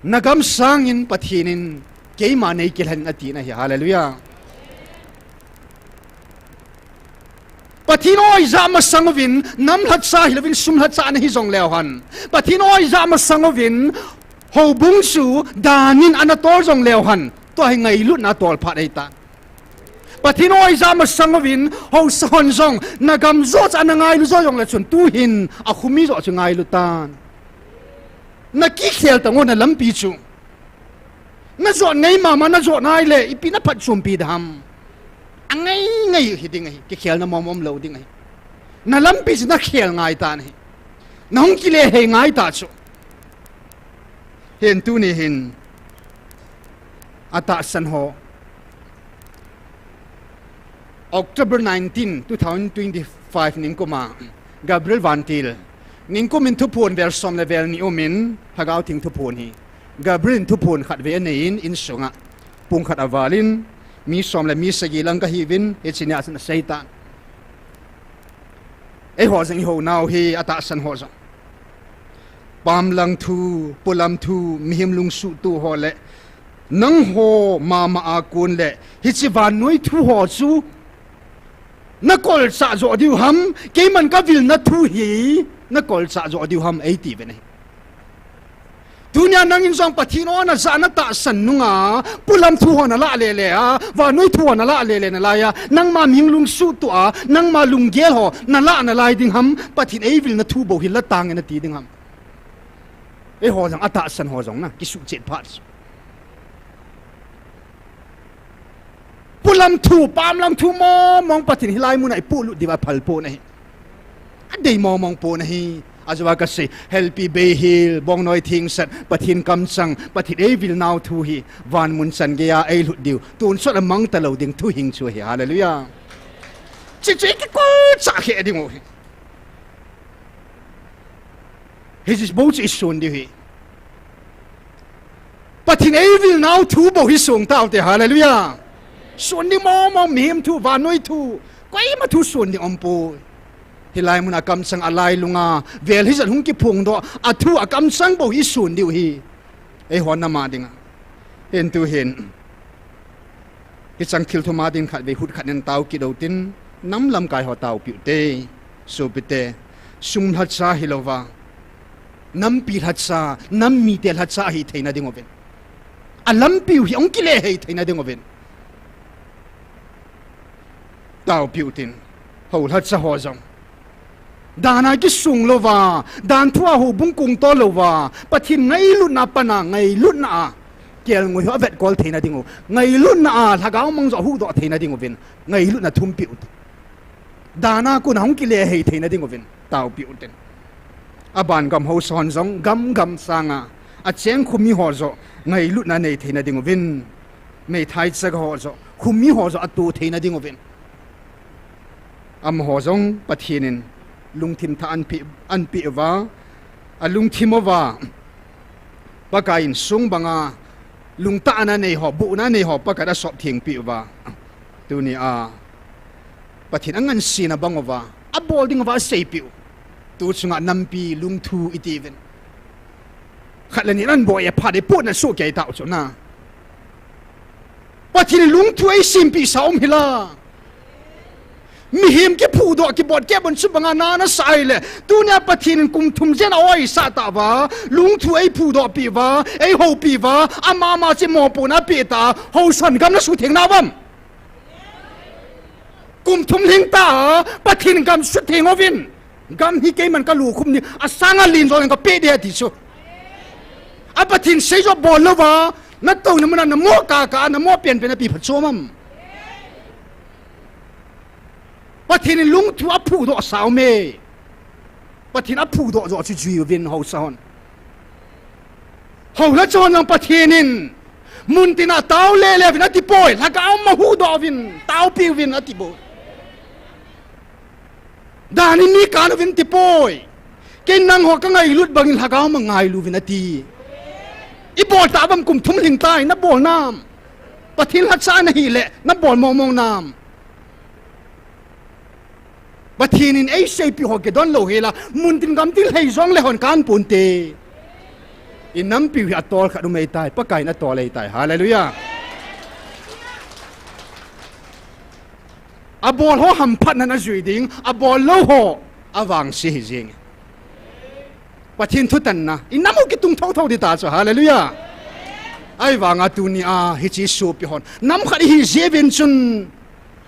nagam sangin pathinin keima nei kilhan ati na hi hallelujah pathinoi zama sangovin nam lat sa hilovin sum lat sa na hi zong lewhan pathinoi zama sangovin ho bungsu danin anator zong lewhan to hi ngai lut na tol phat ai ta pathinoi zama sangovin ho son zong nagam zo cha na ngai lu zo yong la chun tu hin a khumi zo chu ngai lu tan na ki khel ta ngona lampi chu na zo nei mama na zo nai le ipi na phat chum pi dam angai ngai hiding hi ki khel na mom lo ding hi na lampi na khel ngai ta ni na hung ki le he ngai ta chu hen tu ni hin ata san ho October 19 2025 ning ko ma Gabriel Vantil ning ko min thu phun ver som le vel ni umin hagau ting thu phun hi Gabriel thu phun khat ve nei in sunga pung khat awalin mi som le mi sagi lang ka hi vin e chinia san seitan e ho jang ho naw hi ata san ho jang pam lang thu pulam thu mihim lung su tu ho le nang ho mama a kun le hi chi van noi thu ho chu na kol sa zo diu ham ke man ka vil na thu hi na kol sa zo diu ham 80 ve nei dunia nangin zong pathin ona za na ta san nunga pulam thu hona la le le a wa noi thu hona la le le na la ya nang ma ming lung su tu a nang ma lung gel ho na la lai ding ham pathin ei vil na thu bo hi la tang na ti ding ham e ho jang ata san ho jong na ki su chet phat pulam thu pam lam thu mo mong pathin hilai mun ai pu lu diwa phal po nei adei mo mong po nei azwa ka se helpi be hil bong noi thing sat pathin kam sang pathit ei vil now thu hi wan mun san ge ya ei lu diu tun so amang ta lo ding thu hing chu hi hallelujah chi chi ki ko cha he ding o his boat is soon di hi pathin ei vil now thu bo hi sung tao te hallelujah soon di mo mim thu wan noi thu koi ma thu soon di om po hilai mun akam sang alai lunga vel hi zan hung ki phung do athu akam sang bo hi sun diu hi e hon na ma dinga hen tu hen ki chang thil thuma din khat ve hut khat nen tau ki do tin nắm lâm cái họ tàu biểu tê số bê tê sum hạt sa hilova nắm pi hạt sa nắm mi tel hạt sa hi thấy na đi ngoven lâm biểu hi ông kile hi thấy na đi ngoven tàu biểu tin hầu hạt sa ho zong đàn ai cái sung lova đàn thua hồ bung cung to lova bắt hin ngay lúc na pana ngay lúc na kêu người họ vẹt call thấy na đi ngô ngay lúc na thà gáo mong rõ hu đọ thấy na đi ngoven ngay lúc na thum biểu đana cô nóng kia lệ hay thấy na đi ngoven tàu biểu tin aban gam ho son zong gam sanga a cheng khumi ho zo ngay lúc na này thấy na đi ngoven mei thai sa ho zo khumi ho zo atu thấy na đi ngoven am ho zong pathinin lung thim tha an pi wa a lung thimova pakain sung banga lung ta na nei ho bu na nei ho pakada sop thing pi wa tu ni a pathin angan sina bangova a bolding wa sei pi tu chunga nampi lung thu itiven khalani ran boy pha de pu na su ke ta chuna pathin lung thu ai simpi saum hila mi him ke phu do ke bot ke bon su banga na na sai le tu nya pathin kum thum jen oi sa ta wa lung thu ai phu do pi wa ai ho pi wa ama ma che mo pu na pi ta ho son gam na su theng na bam kum thum ling ta pathin gam su theng ovin gam hi ke man ka lu khum ni asanga lin zo ka pe de ti su a pathin sei zo bol lo wa na to na man na mo ka na mo pen na pi phat so mam pathin lung thu a phu do sao me pathin a phu do zo chi ji vin ho son ho la chon lang pathinin mun tina taw le vin ati poi la ka ma hu do vin taw pi vin ati bo dani ni ka no vin ti poi ken nang ho ka ngai lut bangin la ka ma ngai lu vin ati i bol ta bam kum thum ling tai na bol nam pathin hat sa na hi le na bol mong nam bathinin ai sei pi ho ke don lo hela mun tin gam til hei zong le hon kan pun te in nam pi atol kha du mei tai pa kai na to le tai hallelujah abol ho ham phat na na zui ding abol lo ho awang si hi jing pathin thu tan na in namu ki tung thau thau di ta cho hallelujah ai wanga tu ni a hi chi su pi hon nam kha hi jevin chun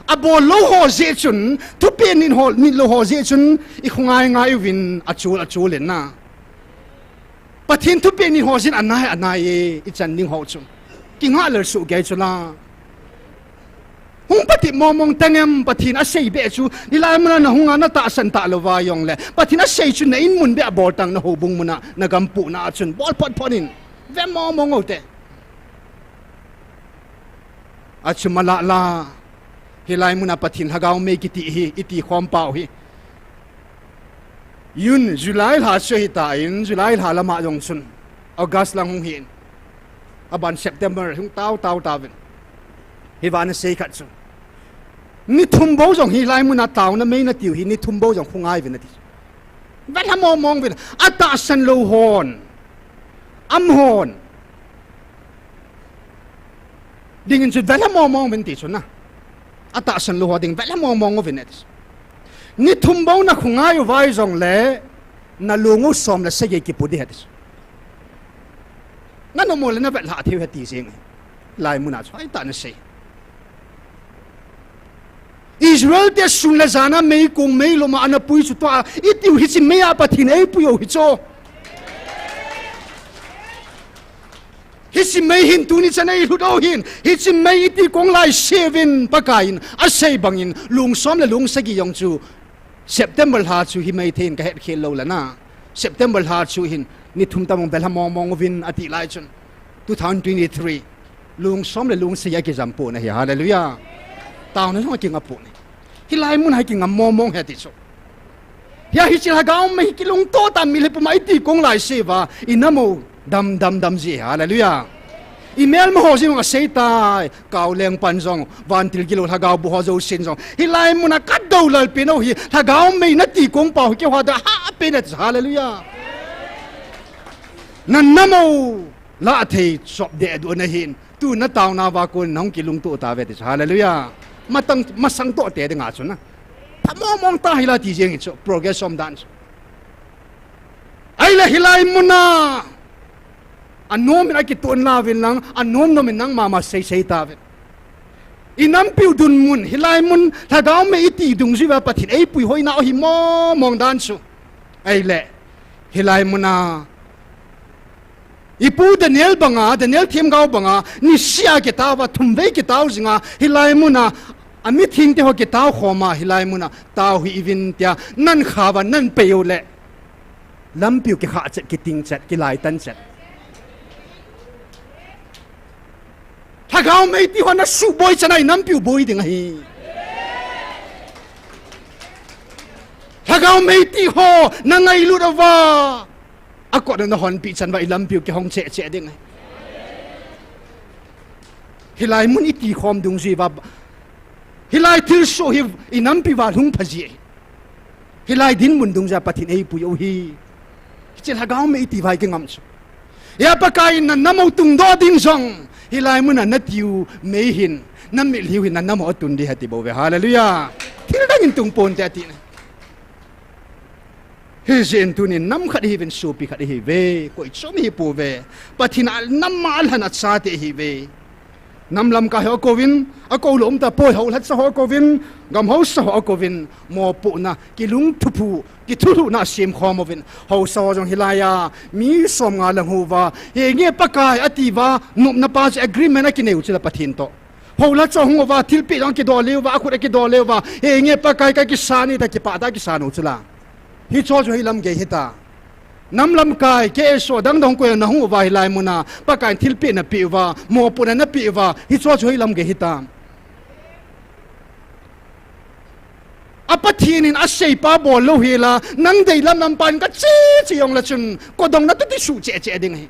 abol lo ho je chun thu pen in hol ni lo ho je chun I ngai win achul len na pathin thu pen ni ho sin anai I chan ning ho chun ki nga ler su ge chula hung pati momong tangem pathin a sei be chu ni la mana na hunga na ta san ta lo wa yong le pathin a sei chun na in mun be abol tang na ho bung muna na gam pu na chun bol pot ponin ve momong ote achumala la hilai muna pathin hagaw me kiti hi iti khom pau hi yun July ha se ta in July ha lama jong sun August lang hung hin aban September hung tau vin hi van se khat chu ni thumbo jong hilai muna Taona Mei na tiu hi ni thumbo jong khungai vin ati van ha mong vin ata san lo hon am hon dingin chu van ha mong vin ti chu na ata san lo hoding vela mong vinet ni thumbo na khungai vai jong le na lungu som la sege ki pudi het na no mo le na vel ha thiu heti sing lai muna chai ta na se Israel te sun la zana mei kung mei lo ma ana pui chu to itiu hi sin mei a pathin ei pu yo hi cho hisi mei hin tu ni chanai hu do hin hisi mei iti kong lai sevin pakain a sei bangin lung som le lung sagi yong chu September ha chu hi mei then ka het khel lo la na September ha chu hin ni thum tamong bel ha mong vin ati lai chun 2023 lung som le lung se ya ki jampu na hi hallelujah taw na ho ki ngapu ni hi lai mun ha ki ngam mong he ti chu ya hi chi ha gaum me ki lung to ta mi le pu mai ti kong lai se wa inamo dam ji hallelujah email mo ho jing nga sei tai kaw leng pan jong van til kilo thagaw bu ho zo sin jong hilai muna kat do lal pino hi thagaw me na ti kong pau ke ha da ha pe na hallelujah nan namo la thei chop de du na hin tu na taw na wa ko nong ki lung to ta ve hallelujah matang masang to te de nga chuna thamo mong ta hila ti jeng chu progress som dan ai la hilai muna anom ina ki ton la vin lang anom no min nang mama sei ta vin inam piu dun mun hilai mun thagao me iti dung jiwa pathin ei pui hoina o hi mo mong dan chu ai le hilai muna ipu Daniel thiam gao banga ni sia ke tawa thumve ke taw zinga hilai muna ami thing te ho ke taw khoma hilai muna taw hi evin tia nan khawa nan peu le lampiu ke kha chet ke ting chet ke lai tan chet thagao me ti hona su boy chanai nampiu boy ding hi thagao me ti ho nangai lu dawa ako na hon pi chan ba ilam piu ke hong che ding hilai mun iti khom dung ji ba hilai thil so hi inam pi wa hung phaji hilai din mun dung ja pathin ei pu yo hi chil hagao me iti vai ke ngam chu ya pa kai na namo tung do ding song hilai mun na tiu me hin nam mi liu hin na namo tun di hati bo ve hallelujah thil dang in tung pon te ati hi zen tunin nam khat hi ven su pi khat hi ve koi chom hi pu ve pathina nam mal hana cha te hi ve nam lam ka ho kovin a ko lom ta poi ho lat sa ho kovin gam ho sa ho kovin mo pu na ki lung thu phu ki thu thu na sim khom ovin ho sa jong hilaya mi som nga lang hu wa he nge pakai ati wa nup na pa agreement a ki neu chila pathin to ho lat sa hung wa thil pi dang ki do le wa khu ki do le wa he nge pakai ka ki sani ta ki pa da ki sanu chila hi cho hi lam ge hita nam lam kai ke so dang dong ko na hu wa hi lai muna pa kai thil pe na pi wa mo pu na pi wa hi cho hi lam ge hita apathin in asei pa bol lo hi la nang dei lam nam pan ka chi yong la chun ko dong na tu ti su che ding hi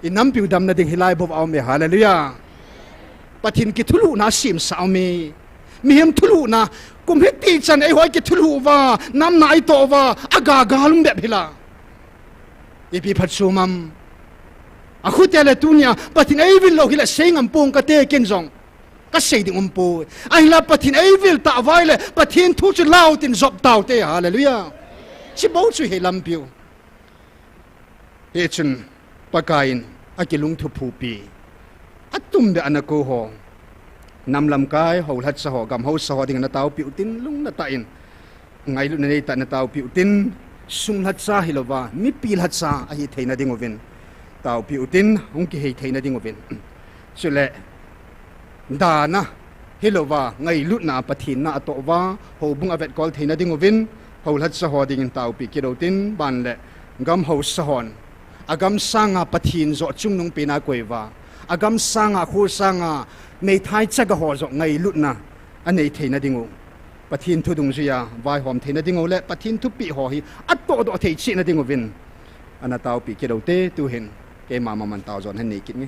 in nam pi dam na ding hi lai bo au me hallelujah pathin ki thulu na sim sa me mi hem thulu na kum heti chan ei hoi ki thulu wa nam na ai to wa aga galum be phila ipi phatsumam akhutele tunia patin ei vil lo hila sengam pong ka te ken jong ka sei ding umpu ai la patin ei vil ta vaile patin thu chu lau tin zop tau te hallelujah chi bo chu he lampiu he chun pakain akilung thu phu pi atum be anako ho nam lam kai ho lat sa ho gam ho sa ho ding na tau piu tin lung na ta in ngai lu nei ta na tau piu tin sung lat sa hilowa mi pi lat sa a hi theina ding ovin tau piu tin hung ki hei theina ding ovin chule da na hilowa ngai lu na pathin na to wa ho bung avet kol theina ding ovin ho lat sa ho ding tau pi ki do tin ban le gam ho sa hon agam sanga pathin zo chung nung pe na koi wa agam sanga khu sanga mei thai chaga ho zo ngai lut na anei theina dingu pathin thu dung zia vai hom theina dingu le pathin thu pi ho hi atto do thei chi na dingu vin ana tau pi ke do te tu hin ke ma man tau zon han nei kit ni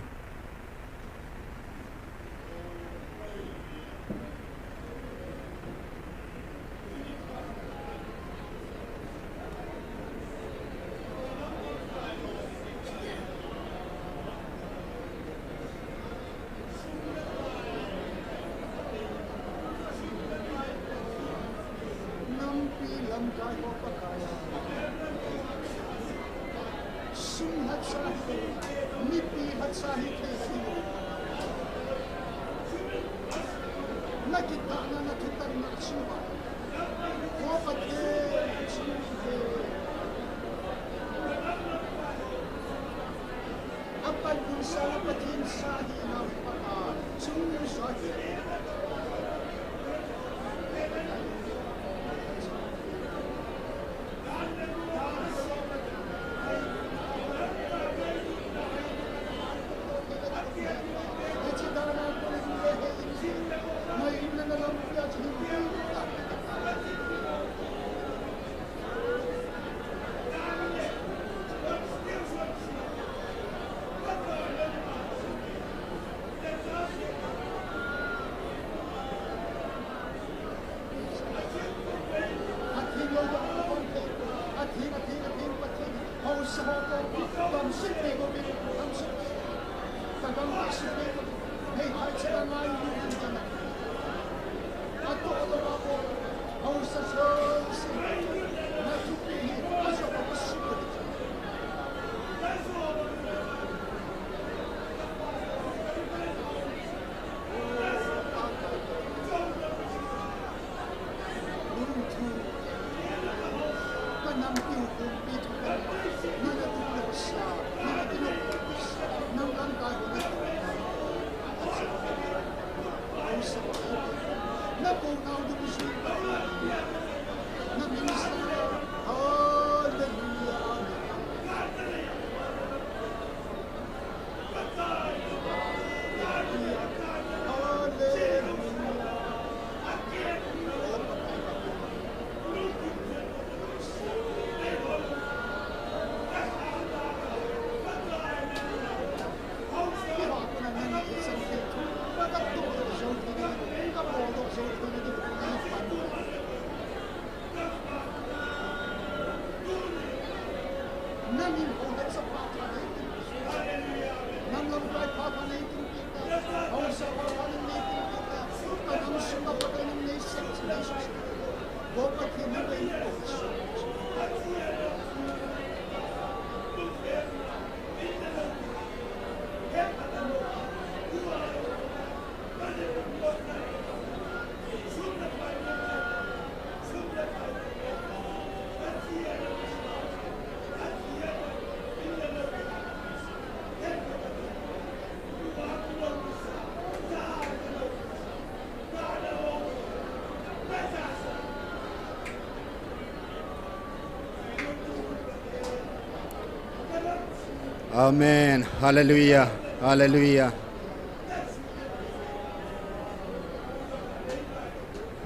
Amen. Hallelujah. Hallelujah.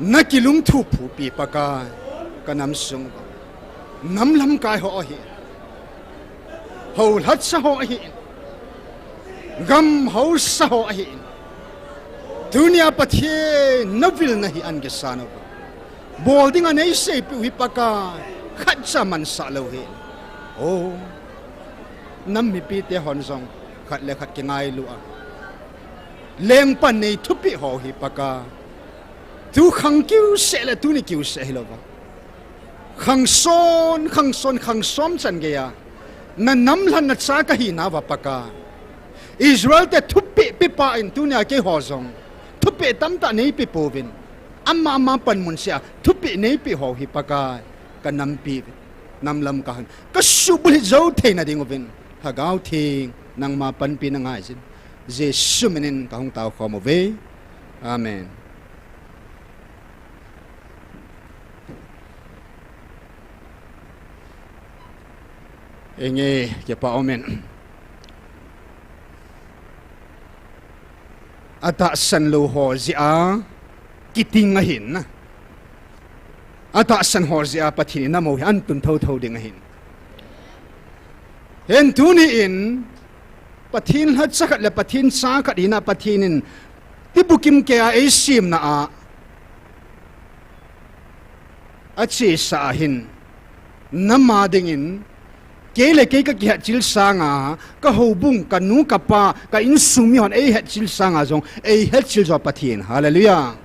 Nakilung thupu pi paka kanam sung nam lam kai ho hi ho hat sa ho hi gam ho sa ho hi dunia pathe navil nahi an ge sano bolding an se pi paka khat sa man sa lo hi oh nam mi pi te hon song khat le khat ke ngai lu a leng pan nei thupi ho hi paka tu khang kiu se le tu ni kiu se lo ba khang son chan ge ya na nam lan na cha ka hi na wa paka Israel te thupi pi pa in tu nya ke ho song thupi tam ta nei pi povin amma pan mun sia thupi nei pi ho hi paka ka nam pi nam lam ka han ka subul zo the na ding ovin hagau thing nang ma pan pi na ngai sin Jesus menin ka hong tao kho mo ve amen. Enge ke pa amen ata san lo ho zia kiting a hin na ata san ho zia pathini na mo an tun tho ding a hin hen tu ni in pathin hat sakat le pathin sa khat ina pathinin tibukim ke a sim na a chi sa hin nama dingin kele ke ka ki chil sanga ka hobung ka nu ka pa ka in sumi hon ei het chil sanga jong ei het chil zo pathin hallelujah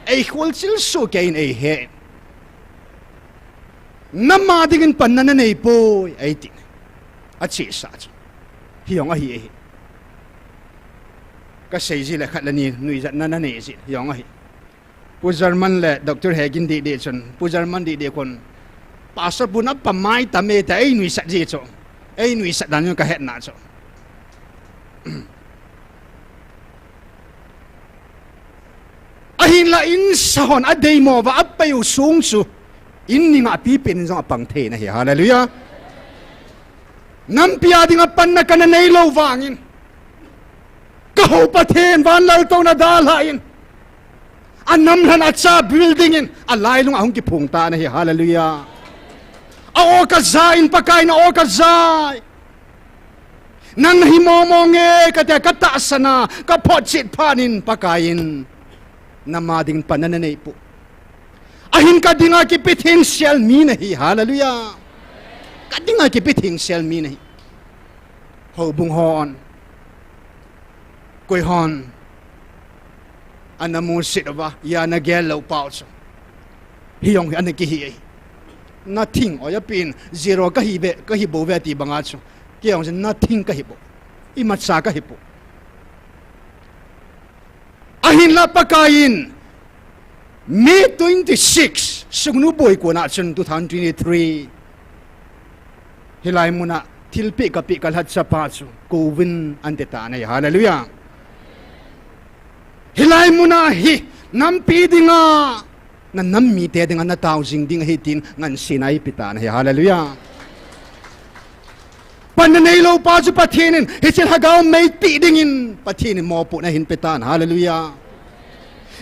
ei khol chil so ke in ei he nama dingin panna nei po ei ti a chi sa hi yong a hi e ka sei ji le khat la ni nui zat na nei ji yong a hi pu German le Dr. Hegin di chon pu German di kon pastor pun apa mai tame ta ei nui sat ji cho ei nui sat dan ka het na cho ahin la in sahon a dei mo wa apayu sung su in ni nga pi pin zo pang the na hi hallelujah Nampi Adia pan na kana nei lo wangin ka ho pathen van lal to na dalain anam han acha building in alai lung ahong ki phung ta na hi hallelujah o ka zain pakai na o ka zai nan hi momonge ka te ka ta sana ka photchit phanin pakain namading panana nei pu ahin ka dinga ki pithing sial mi na hi hallelujah ka dinga ki pithing sial mi na hi ho bung hon koi hon anamu sit ba ya na gel lo pau so hiyong ane ki hi nothing oya pin zero ka hi bo ve ti banga chu ki ong nothing ka hi bo imat sa ka hi po ahin la pakain May 26 sungnu boy ko na chun 2023 hilai muna tilpi kapi kalhat sa pasu Kowin ante tanay hallelujah hilai muna hi nampi dinga na nammi te dinga na thousand ding hitin ngan sinai pitana hallelujah pananay lo pa su pathinin hisil hagaw may pi dingin pathinin mo po na hinpitan hallelujah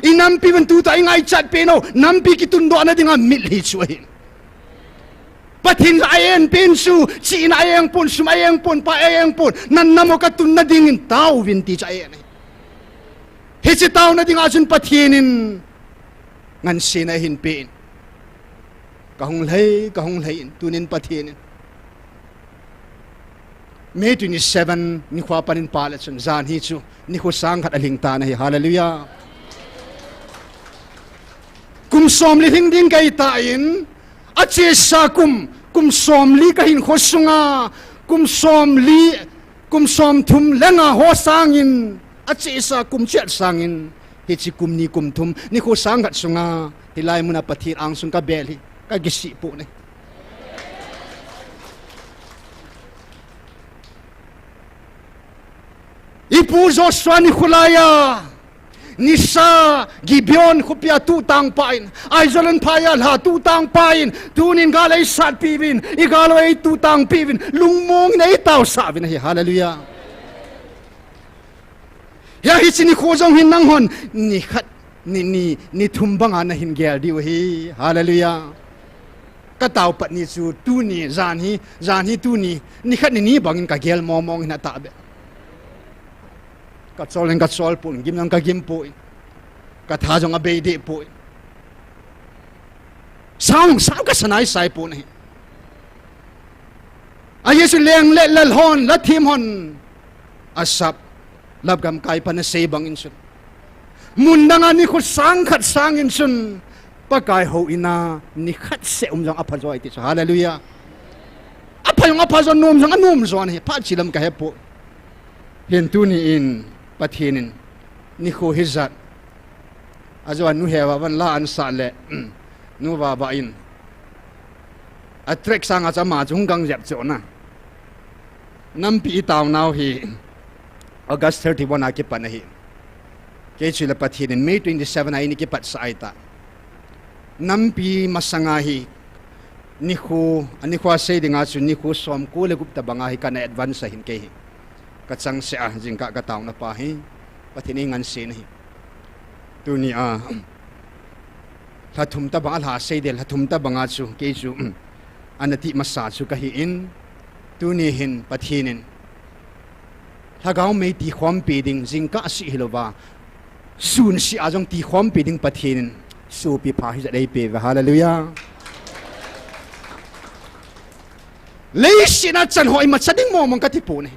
inampi man tu ta ingai chat peno nampi kitundo na dinga milhi chuhin pathin ayen pensu chin ayeng pun sumayeng pun pa ayeng pun nan namo katun na dingin tau vinti cha ayen hisi tau na dinga sun pathinin ngan sina hin pen kahong lay tunin pathinin May 27 ni khwa panin palat sun zan hi chu ni kho sang khat aling ta na hi hallelujah kum som li hing ding kai ta in ache sa kum som li ka hin khosunga kum som thum lenga ho sangin ache sa kum chet sangin hi chi kum ni kum thum ni kho sang gat sunga hilai muna pathir ang sung ka beli ka gisi pu ne ipu zo swani khulaya Nisa Gibeon khupia tu tang pain aizolan phaya la tu tang pain tunin galai sat pivin igaloi tu tang pivin lungmong nei taw savin hi hallelujah ya hi chini khojong hin nang hon ni khat ni thumbanga na hin gel diu hi hallelujah ka taw pat ni chu tu ni zan hi tu ni khat ni bangin ka gel momong na ta be ka chol pun gim nang ka gim po ka tha jong a be de po sang ka sanai sai po ne a yesu leng le lal hon la thim hon asap lab gam kai pan se bang in sun mun danga ni khu sang khat sang in sun pa kai ho ina ni khat se jong apha jo ai ti hallelujah apha jo nom jong anum zo ne pa chilam ka he po hen tu ni in pathinin ni kho hizat ajoan nu hewa wan la an sa le nu wa ba in atrek sang acha ma chung gang jap chona nampi taona hi August 31 a ki pan hi ke chila pathinin May 27 ai ni ki pat sa aita nampi masanga hi ni kho ani khwa se dinga chu ni kho som ko le gup ta banga hi kana advance hin ke hi kachang se a jingka ka tauna pa hi pathini ngan sin hi tuni a thathum ta ba la se del thathum ta banga chu ke chu anati masa chu ka hi in tuni hin pathinin thagau mei ti khom pe ding jingka si hilowa sun si ajong ti khom pe ding pathinin su pi pha hi dai pe hallelujah leisina chan hoi ma chading mo mong ka ti pu ne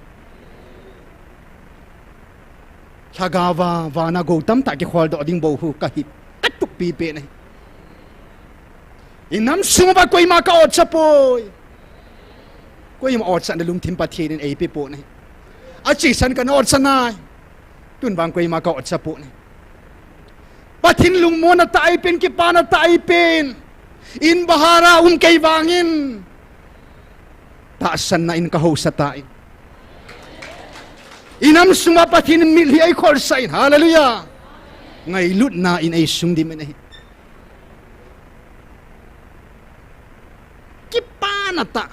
thagawa wana gautam ta ki khol do ding bo hu ka hit katuk pi pe ne inam suma koi ma ka ot sapoi koi ma ot san lum thim pathin in ei pe po ne achi san ka ot sanai tun bang koi ma ka ot sapo ne pathin lung mo na tai pen ki pa na tai pen in bahara kay wangin ta san na in ka ho sa tai inam suma pathin milhi ay khol sain hallelujah ngai lut na in ay sung di men ki panata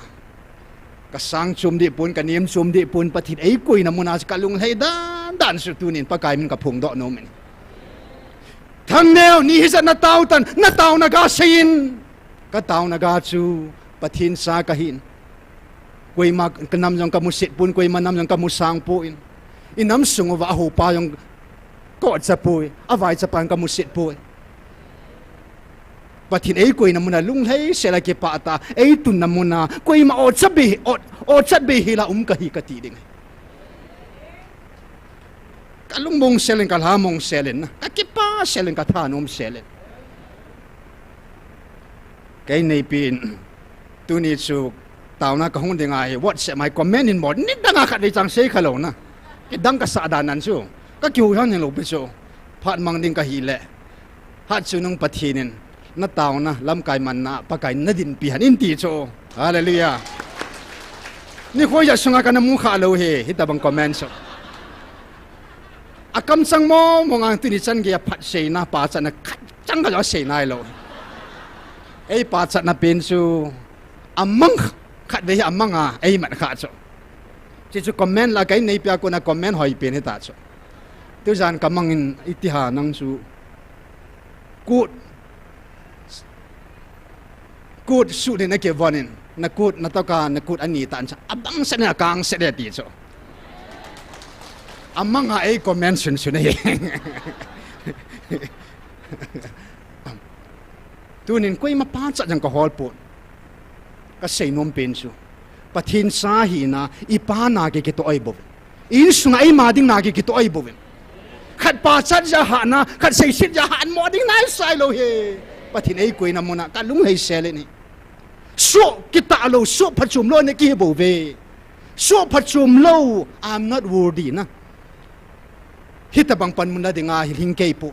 kasang chum di pun kaniem chum di pun pathin ay koi na muna sa kalung hay dan su tunin pagkai min ka phung do no men thang neo ni hisa na tau tan na tau na ga sein ka tau na ga chu pathin sa kahin koi ma kanam jong ka musit pun koi manam jong ka musang puin inam sungwa ho pa yung ko sa pui avai sa pan ka musit pui pathin ei koi na muna lung hai sela ke pa ta ei tun na muna koi ma o chat be hila ka hi ka ti ding kalung mong selen kalhamong selen na kakipa selen kathanom selen cái này pin tu ni chu tao na kahung dinga hi WhatsApp my comment in mod nit danga khat dei chang sei khalo na ki dang ka sa dan nan chu ka kyu han ni lo pe chu phat mang ding ka hi le hat chu nung pathinin na tao na lam kai man na pa kai na din pi han in ti chu hallelujah ni khoi ya sunga kana mu kha lo he hi ta bang comment chu akam sang mo ngang tu ni chan ge phat sei na pa chan na chang ga lo sei nai lo ei pa chan na pen chu amang khát đấy amang à ấy mà khát cho chỉ cho comment là cái này bia cô na comment hỏi bên hết ta cho tôi dàn cảm ơn itiha năng su good su đến cái vonin na good na tao cả na good anh nhỉ tan cho abang sẽ na kang sẽ để tí cho amang à ấy comment sun sun này tôi nên quay mà pa chắc chẳng có hall po ka sei nom pen chu pathin sa hi na ipa na ke to ai bo in sunga ai ma ding na ke to ai bo khat pa chat ja ha na khat sei sit ja han mo ding nai sai lo he pathin ai koi na mo na ka lung hei sele ni so kita lo so phachum lo ne ki bo ve so phachum lo I'm not worthy na hita bang pan mun na dinga hing ke po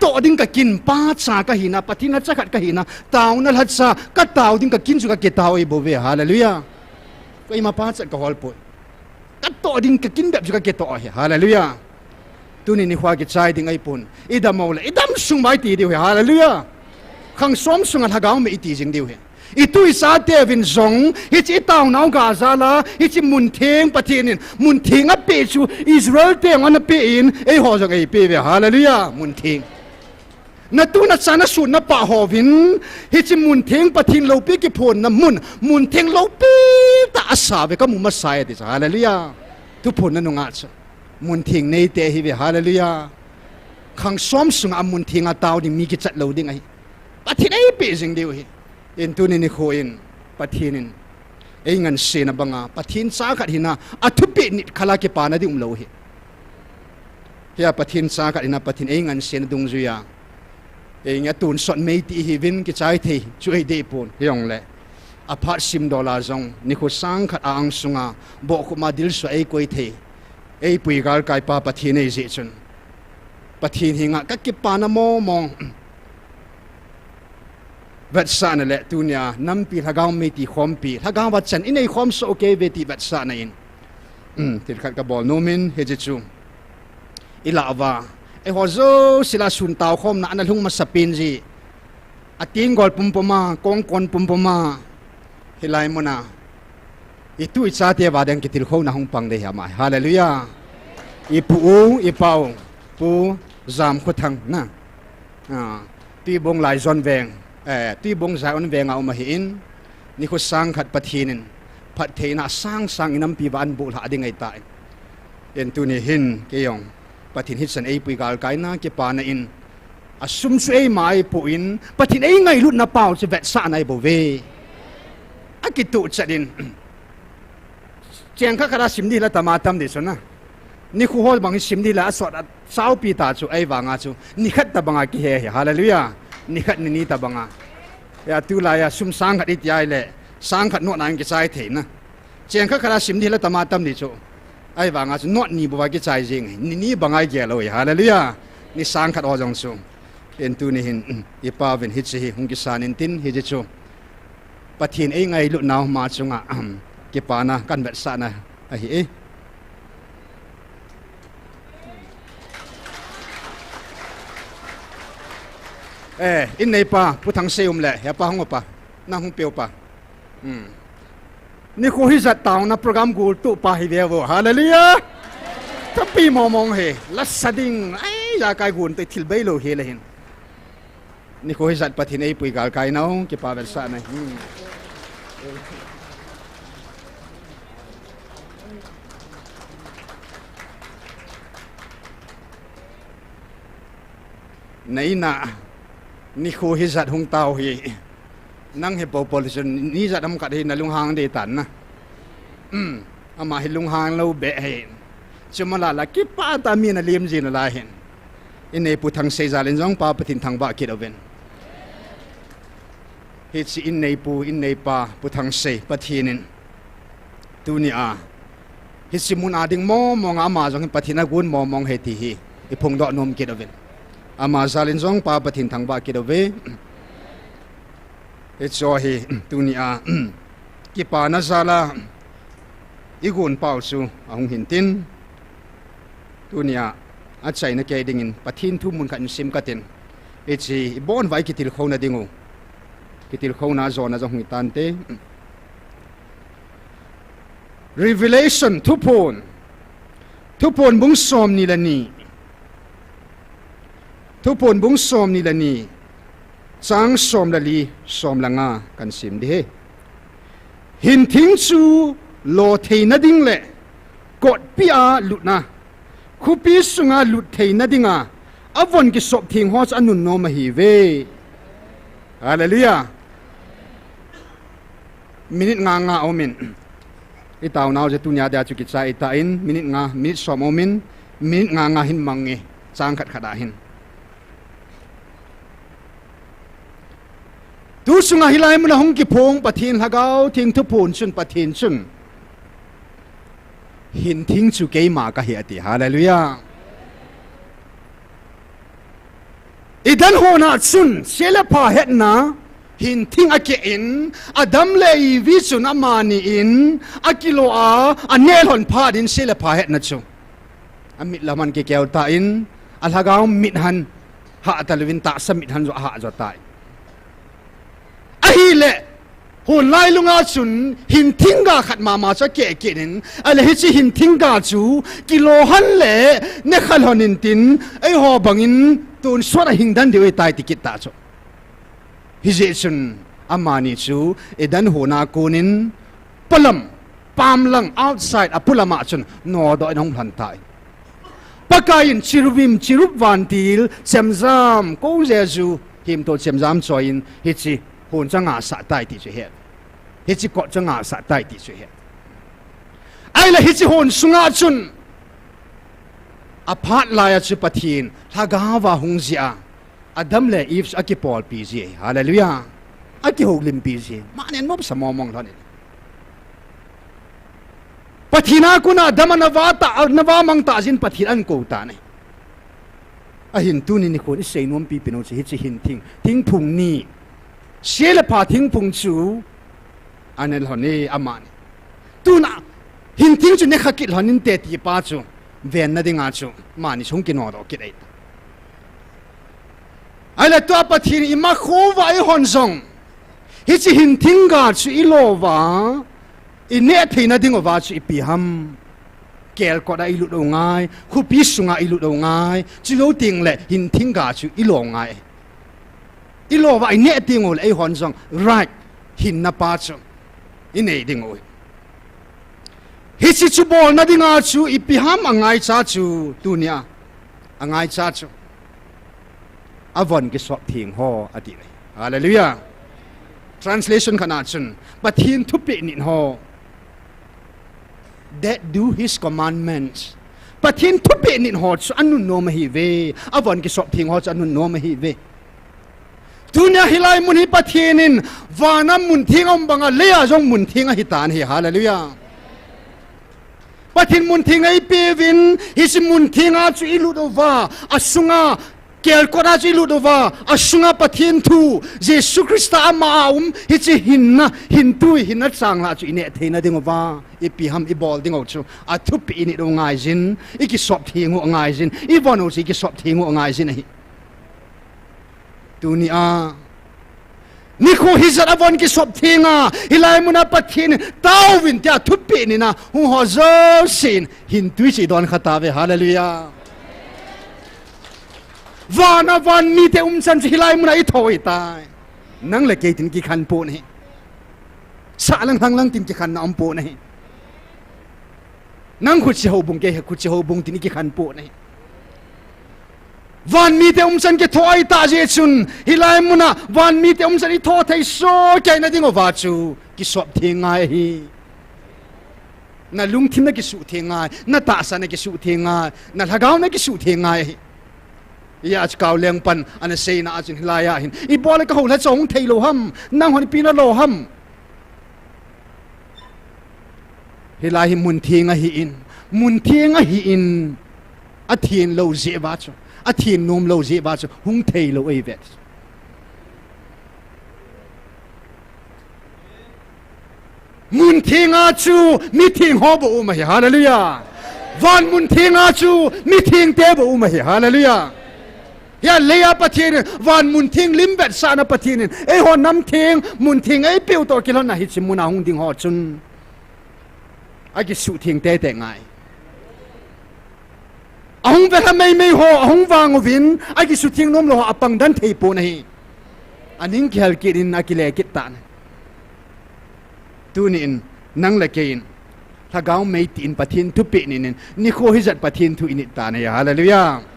to ding ka kin pa cha ka hina pathina chakhat ka hina taw na lat sa ka taw ding ka kin chu ka ke taw e bo ve hallelujah ko ima pa cha ka hol po ka to ding ka kin bep chu ka ke to he hallelujah tuni ni hwa ki chai ding ai pun idam mo le idam sung mai ti di he hallelujah khang som sung ha gaw me ti jing di he itu isa te vin zong hi chi taw naw ga za la hi chi mun theng pathinin mun theng a pe chu Israel te ngon a pe in ei ho jong ei pe ve hallelujah mun theng na tu na chana su na pa hovin hi chi mun theng pathin lo pi ki phon na mun theng lo pi ta asa ve ka mu ma sai ti hallelujah tu phon na nunga cha mun theng nei te hi ve hallelujah khang som sung a mun theng a taw ding mi ki chat lo ding ai pathin ei pe jing deu hi in tu ni khoin pathinin ei ngan se na banga pathin cha khat hina athu pe nit khala ke pa na ding lo hi ya pathin cha khat hina pathin ei ngan se na dung zu ya ei nga tun son mei ti hi vin ki chai the chu ei de pon yong le apart $10 zong ni kho sang khat ang sunga bo ko ma dil so ei koi the ei pui gal kai pa pathin ei je chun pathin hinga ka ki pa na mo mong vật sa na le tunia nampi hagaw mei ti khompi hagaw wat chan inei khom so okay ve ti vật sa na in tir khat ka bol nomin he je chu ilawa e hozo sila sun taw khom na analung masapin ji ating gol pumpoma kong kon pumpoma hilai mona itu icha te wadang kitil kho na hung pang de hama hallelujah ipu ipau pu zam khothang na ti bong lai zon veng TUIBONG za on venga uma hin ni kho sang khat pathinin phat theina sang inam pi van bul ha ding ai ta en tu ni hin ke yong pathin hit san ei pui gal kai na ke pa na in asum su ei mai pu in pathin ei ngai lut na pau che vet sa nai bo ve akitu chadin cheng kha khara simdi la tamatam de sona ni khu hol bang simdi la asot sau pi ta chu ai wanga chu ni khat ta banga ki he hallelujah ni khat ni ta banga ya tu la ya sum sang khat it yai le sang khat no nang ki chai the na cheng kha khara sim di la tama tam ni chu ai wanga chu not ni bo wa ki chai jing ni bangai ge lo hallelujah ni sang khat o jong chu en tu ni hin i pa ven hit se hi hung ki san in tin hi je chu pathin ei ngai lu naw ma chunga ki pa na kan vet sa na a hi in nei pa puthang seum le ya pa hong pa na hong peu pa ni ko hi zat taw na program gul tu pa hi vevo hallelujah tapi momong he la sading ai ya kai gun te thil bei lo he le hin ni ko hi zat pathin ei pui gal kai nau ki pa vel sa na nei na ni kho hi zat hung taw hi nang he population ni zat am kat hi na lung hang de tan na ama hi lung hang lo be he chumala la ki pa ta mi na lim ji na la hen in ei pu thang se za len jong pa pathin thang ba ki do ven hi chi in nei pu in nei pa pu thang se pathinin tu ni a hi simun ading mo mong ama jong pathina gun mo mong he ti hi i phung do nom ki doven ama zalin jong pa pathin thang ba ki dove e cho hi tu ni a ki pa na zala igun pau su ahung hin tin tu ni a chai na ke ding in pathin thu mun kan sim ka tin e chi bon vai ki til khona dingu ki til khona zona jong hi tan te revelation thu pon bung som ni la ni thu pon bung som ni la ni chang som la li som la nga kan sim di he hin thing chu lo theina ding le kot pia lutna khu pi sunga lut theina dinga avon ki sop thing ho cha nun no ma hi ve hallelujah minute nga omin itaw naw je tunya da chu ki cha ita in minute som omin minute nga hin mangi chang khat khada hin tu sunga hilai mun hong ki phong pathin hagau thing thu pun chun pathin chun hin thing chu ke ma ka hi ati hallelujah idan hona chun sela pha het na hin thing ake in adam le vi chun amani in akilo a anel hon pha din sela pha het na chu amit laman ke keu ta in alhagau mit han ha talwin ta samit han zo ha zo tai ahi le hon lai lunga chun hin thinga khat ma cha ke nin ale hi chi hin thinga chu kilo han le ne khal honin tin ai ho bangin tun swara hingdan dewe tai tikit ta chu hi je chun amani chu edan hona konin palam pamlang outside apulama chun no do nong hlan tai pakain chirup vantil semzam ko jesu him to semzam choin hi chi hồn cho ngã sát tai thì chuyện hết chỉ có cho ngã sát tai thì chuyện hết ai là hết chỉ hồn sunga chun apart lại chỉ pathin thaga và hung zia adam le if akipol pz hallelujah akiholim pz mà nên mop sa momong thon pathina kuna damana nawa mang ta jin pathin an ko ta ne a hin tu ni ko ni sei nom pi pino chi hin thing phung ni sila pa thing phung chu anel honi amani tu na hin thing chu ne khakil honin te ti pa chu ven na dinga chu mani chung ki no do ki dei ala to pathin ima kho wa I hon song hi chi hin thing ga chu I lo wa I ne theina ding wa chu I pi ham kel ko da I lu do ngai khu pi sunga I lu do ngai chi lo ting le hin thing ga chu I lo ngai I lo wa I ne ting ol ai hon song right hin na pa chu I nei ding oi hi chi chu bol na dinga chu I pi ham angai cha chu tu nia angai cha chu avon ki swap thing ho ati le hallelujah translation kana chun pathin thu pe nin ho that do his commandments pathin thu pe nin ho chu anu no ma hi ve avon ki swap thing ho chu anu no ma hi ve dunia hilai mun hi pathinin wana mun thing om banga leya jong mun thing a hitan hi hallelujah pathin mun thing ai pevin his mun thing a chu ilu do wa asunga kel ko ra chu ilu do wa asunga pathin thu jesu christa ama hi chi hinna chang la chu ine theina ding wa ipi ham I bol ding chu a thu pi ni do ngai jin iki sop thingu ngai jin I bono chi ki sop thingu ngai jin hi dunia NIKHO hizat avon ki sop thinga hilai muna pathin tawin tia thupi ni na hu ho zo sin hin tui chi don khata ve hallelujah van mi te chan hilai muna I thoi tai nang le ke tin ki khan po ni sa lang hang lang tin ki khan na am po ni nang khu chi ho bung ke khu chi ho bung tin ki khan po ni van mi te chan ke thoi ta je chun hilai muna van mi te chan I tho thai so kai na ding wa chu ki sop thingai hi na lung thim na ki su thingai na ta sa na ki su thingai na lagaw na ki su thingai ya kau leng pan an sei na ajin hilaya hin I bol ka hol ha chong thei lo ham nang hon pina lo ham hilai hi mun thinga hi in a thien lo je ba chu a thien nom lo je ba chu hung thei lo ei vet mun thinga chu mi thing ho bo ma hi hallelujah van mun thinga chu mi thing te bo ma hi hallelujah ya leya pathin van mun thing lim bet sa na pathin ei ho nam thing mun thing ei piu to kilon na hi chimuna hung ding ho chun agi su thing te te ngai ahung ve mei ho ahung wang vin agi su thing nom lo apang dan thei po nahi aning khel kirin akile kitan tunin nang la kein thagau mei tin pathin thu pe nin NIKHO hizat pathin thu init ta na ya hallelujah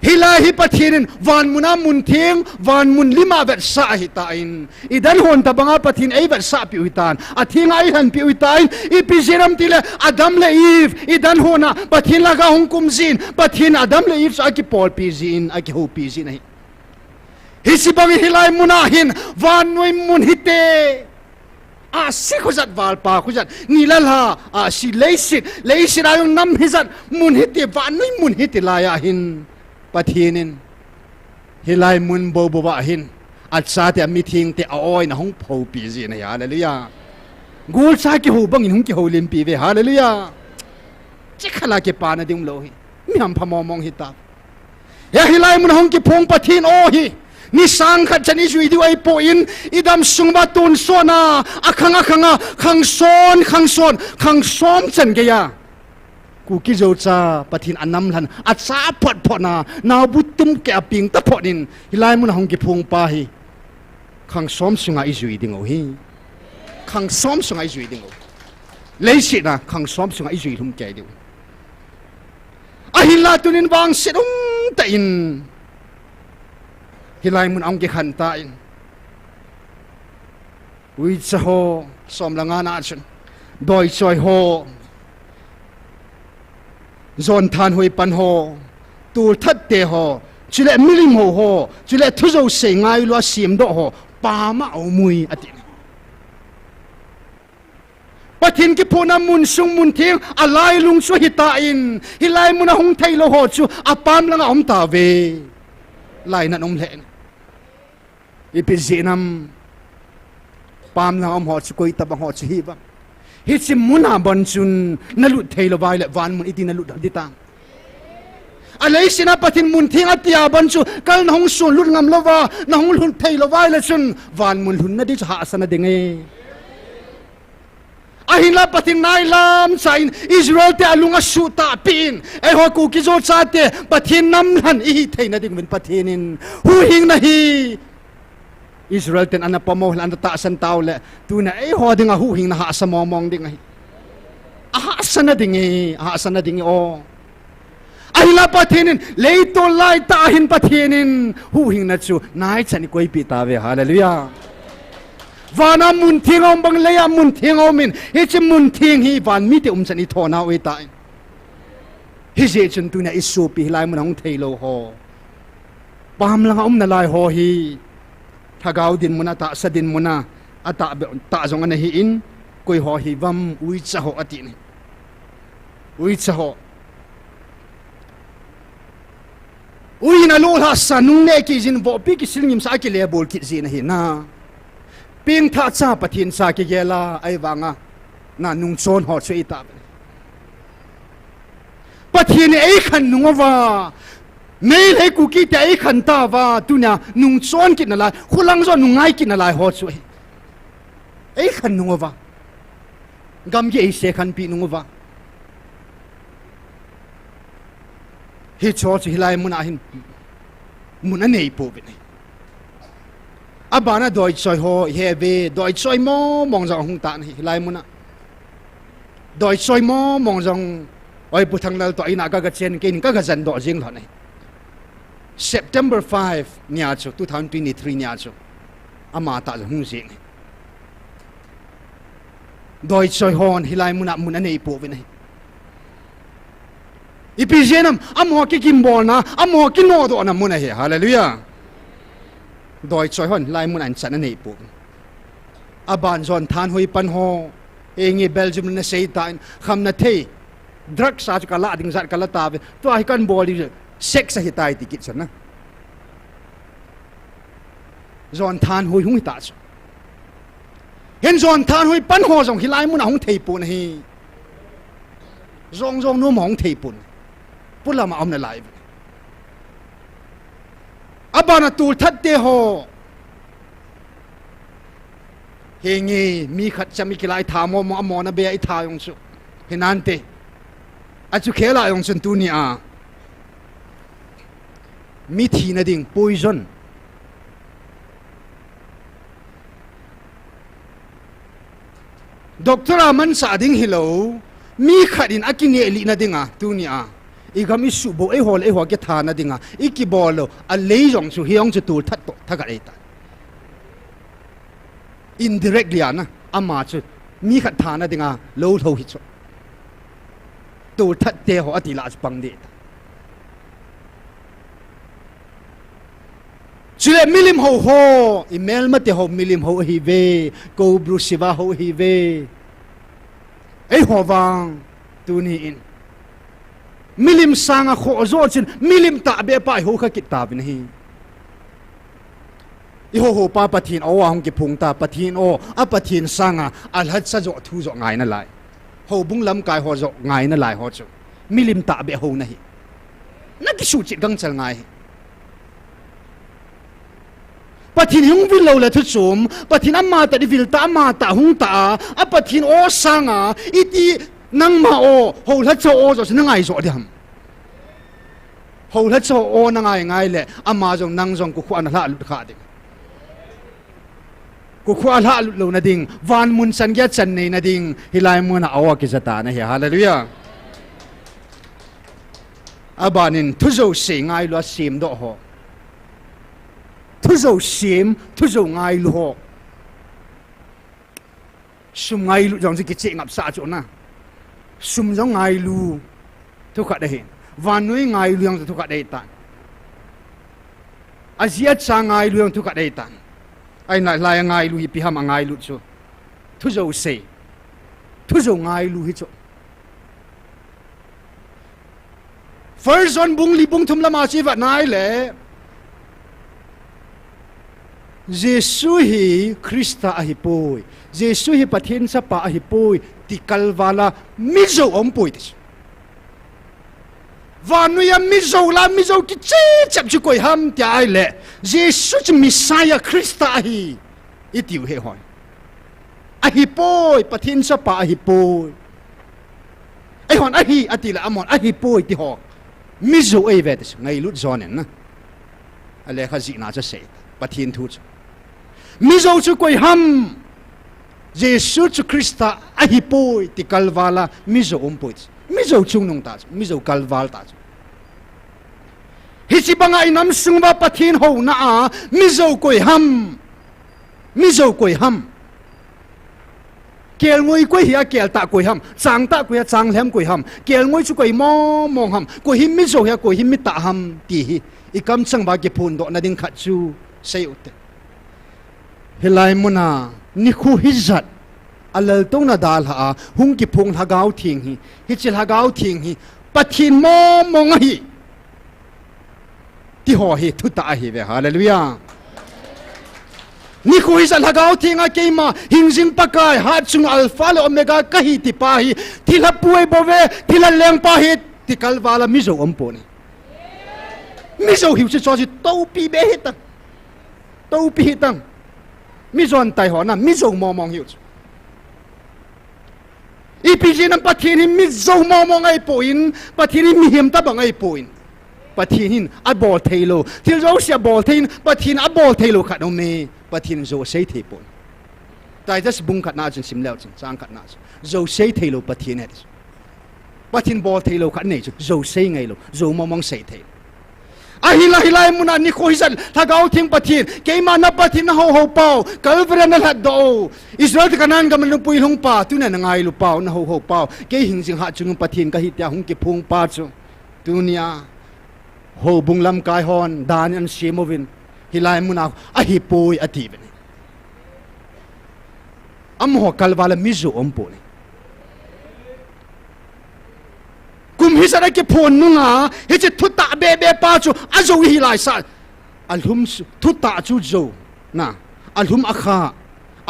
hilai hi pathin van muna mun thing van mun lima vet sa hi ta in idan hon ta banga pathin ei vet sa pi uitan a thinga I han pi uitan I piziram tile adam le eve idan hona pathin laga hung kum zin pathin adam le eve sa ki pol pi zin a ki ho pi zin hi hisibang hilai muna hin van noi mun hite a si khuzat wal pa khuzat nilal ha a si leisit ayong nam hizat mun hite van noi mun hite la ya hin pathinin hilai mun bo bo ba hin at sa te meeting te oi na hong pho pi ji na hallelujah gul sa ki ho bang in hong ki ho lim pi ve hallelujah chikhala ke pa na ding lo hi mi ham pha mong hi ta ya hilai mun hong ki phong pathin o hi ni sang khat chani jui di ai po in idam sungba tun so na akhanga khang som chan ge ya ku ki zo cha pathin anam lan acha phot na naw butum ke aping ta phonin hilai mun hong ki phung pa hi khang som sunga I zui ding o hi khang som sunga I zui ding o leisi na khang som sunga I zui thum ke ding a hila tunin wang sidung ta in hilai mun ong ki khan ta in ui cha ho som langa na chun doi choi ho zon than hoi pan ho tur that te ho chile milim ho chile thuzo se ngai lo sim do ho pa ma au mui ati pathin ki phona mun sung mun thing alai lung chu hita in hilai mun hung thai lo ho chu apam langa om ta ve lai na nom le ipizinam pam langa om ho chu koi ta ba ho chu hi ba hi chim muna bon chun nalut thailo vai le van mun itin nalut ditang alai sina pathin mun thing atia bon chu kal na hong sun lut ngam lova na hong lut thailo vai le chun van mun hun na di ha sana dinge ahila pathin nai lam chain Israel te alunga su ta pin e ho ku ki zo cha te pathin nam han I theina ding min pathinin hu hing na hi Israel ten ana pamo lan ta san taw le tu na e ho dinga hu hing na ha sa mong ding ai a sana ding o ahila pathinin leito lai ta hin pathinin hu hing na chu nai chani koi pi ta ve hallelujah vana mun thing om bang leya mun thing om min he chi mun thing hi van mi te chani thona we ta hi je chun tu na isu pi lai mun hong thei lo ho pam lang om na lai ho hi thagau din muna ta sa din muna ata ta jong an hi in koi ho hi vam ui cha ho ati ni ui cha ho ui na lo ha sanung ne ki jin bo pi ki silngim sa ki le bol ki jin hi na ping tha cha pathin sa ki gela ai wanga na nung chon ho che ita pathin ei khan nungwa nei le ku ki te ei khan ta wa tunya nung chon ki na la khulang zo nungai ki na lai ho chu ei khan nungwa gam ye ei se khan pi nungwa hi cho chi hilai mun a hin mun a nei po be nei abana doi choi ho hebe doi choi mo mong jong hung ta ni hilai mun a doi choi mo mong jong oi pu thang lal to ina ga chen ke ni ka ga jan do jing lo nei September 5 nya chu 2023 nya chu ama ta hung jing doi choi hon hilai mun a nei po be nei ipijenam amo ki kimbol na amo ki no do na mun he hallelujah doi choi hon lai mun an chan nei pu aban zon than hoi pan ho engi belgium na seitan kham na the drug sa ka la ding zat ka la ta to ai kan boli sex hi tai ti kit na zon than hoi hung ta hen zon than hoi pan ho jong hi lai mun hong thei pu na hi zong zong nu mong thei pu pula ma om na lai abana tul that te ho hengi mi khat chami kilai tha mo mo amona be ai tha yong su hinante achu khela yong sun tu ni a mi thi na ding poison doctor aman sa ding hilo mi khatin akini eli na dinga tu ni a igam isu bo e hol e ho ke tha na dinga ikibolo a lei yong su hiong chu tul that to thaga eta indirectly ana ama chu mi khat tha na dinga lo tho hi chu tul that te ho atila pang de chile milim ho ho email ma te ho milim ho hi ve ko bru siva ho hi ve ei ho wang tu ni in milim sanga kho zo chin milim ta be pai ho kha kit ta bin hi i ho ho pa pathin o hong ki phung ta pathin o a pathin sanga al hat sa zo thu zo ngai na lai ho bung lam kai ho zo ngai na lai ho chu milim ta be ho na hi na ki su chit gang chal ngai pathin hung vil lo la thu chum pathin amma ta di vil ta amma ta hung ta a pathin o sanga iti nang ma o ho la cho o zo nang ai zo diam ho la cho o nang ai ngai le amma jong nang jong ku khwan la lu kha de ku khwa la lu na ding van mun san ya chan nei na ding hilai mun awa ki zata na he hallelujah abanin thu zo se ngai lo sim do ho thu zo sim thu zo ngai lu ho sum ngai lu jong ki che ngap sa chu na sum jong ngai lu thu kha de van nui ngai lu yang thu kha de ta azia cha ngai lu yang thu kha de ta ai na lai ngai lu hi pi ham ngai lu chu thu zo se thu zo ngai lu hi chu first on bung li bung thum lama chi va nai le Jesu hi Krista a hi poi Jesu hi pathin sa pa a hi poi ti kalwala mi zo om poi ti vanuya mi zo la mi zo ki che chap chu koi ham ti ai le Jesu chi Messiah Krista a hi itiu he hoi a hi poi pathin sa pa a hi poi ai hon a hi atila amon a hi poi ti ho mi zo ai vet ngai lut zon en na ale khazi na cha se pathin thu mi zo chu koi ham Jesu chu Krista a hi poi ti kalwala mi zo om poi mi zo chung nong ta mi zo kalwal ta hi chi banga inam sungwa pathin ho na a mi zo koi ham mi zo koi ham kel ngoi koi hi a kel ta koi ham chang ta koi chang lem koi ham kel ngoi chu koi mong ham ko hi mi zo ya ko hi mi ta ham ti hi ikam chang ba ke phun do na ding kha chu sei ut hilai muna NIKHO hizat alal tong na dal ha hung ki phung hagaw thing hi hichil hagaw thing hi pathin mo mong hi ti ho hi thu ta hi ve hallelujah NIKHO hizat hagaw thing a keima hingjing pakai hat chung alpha le omega ka hi ti pa hi thila puai bove thila leng pa hi ti kalwala mi zo om po ni mi zo hi cho chi to pi be hi ta to pi hi tang mi zon tai ho na mi zo mo mong hiu ipiji nam pathin mi zo mo mong ai poin pathin mi him ta bang ai poin pathin a bol thailo til zo sia bol thin pathin a bol thailo khat no me pathin zo sei the pon tai just bung khat na chin sim leo chin chang khat na zo sei thailo pathin he pathin bol thailo khat nei zo sei ngai lo zo mo mong sei the ahila hilai muna NIKHO hizat thagaw thing pathin keima na pathin ho ho pau kalvera na lat do Israel kanan gaman lu pui hung pa tu na ngai lu pau na ho ho pau ke hing jing ha chung pathin ka hi tia hung ki phung pa chu tunia ho bunglam kai hon dan an simovin hilai muna a hi pui ati ben am ho kalwala mizu ompo ni kum hi sara ke phon nunga hi che thuta be pa chu azo hi lai sa alhum thuta chu zo na alhum akha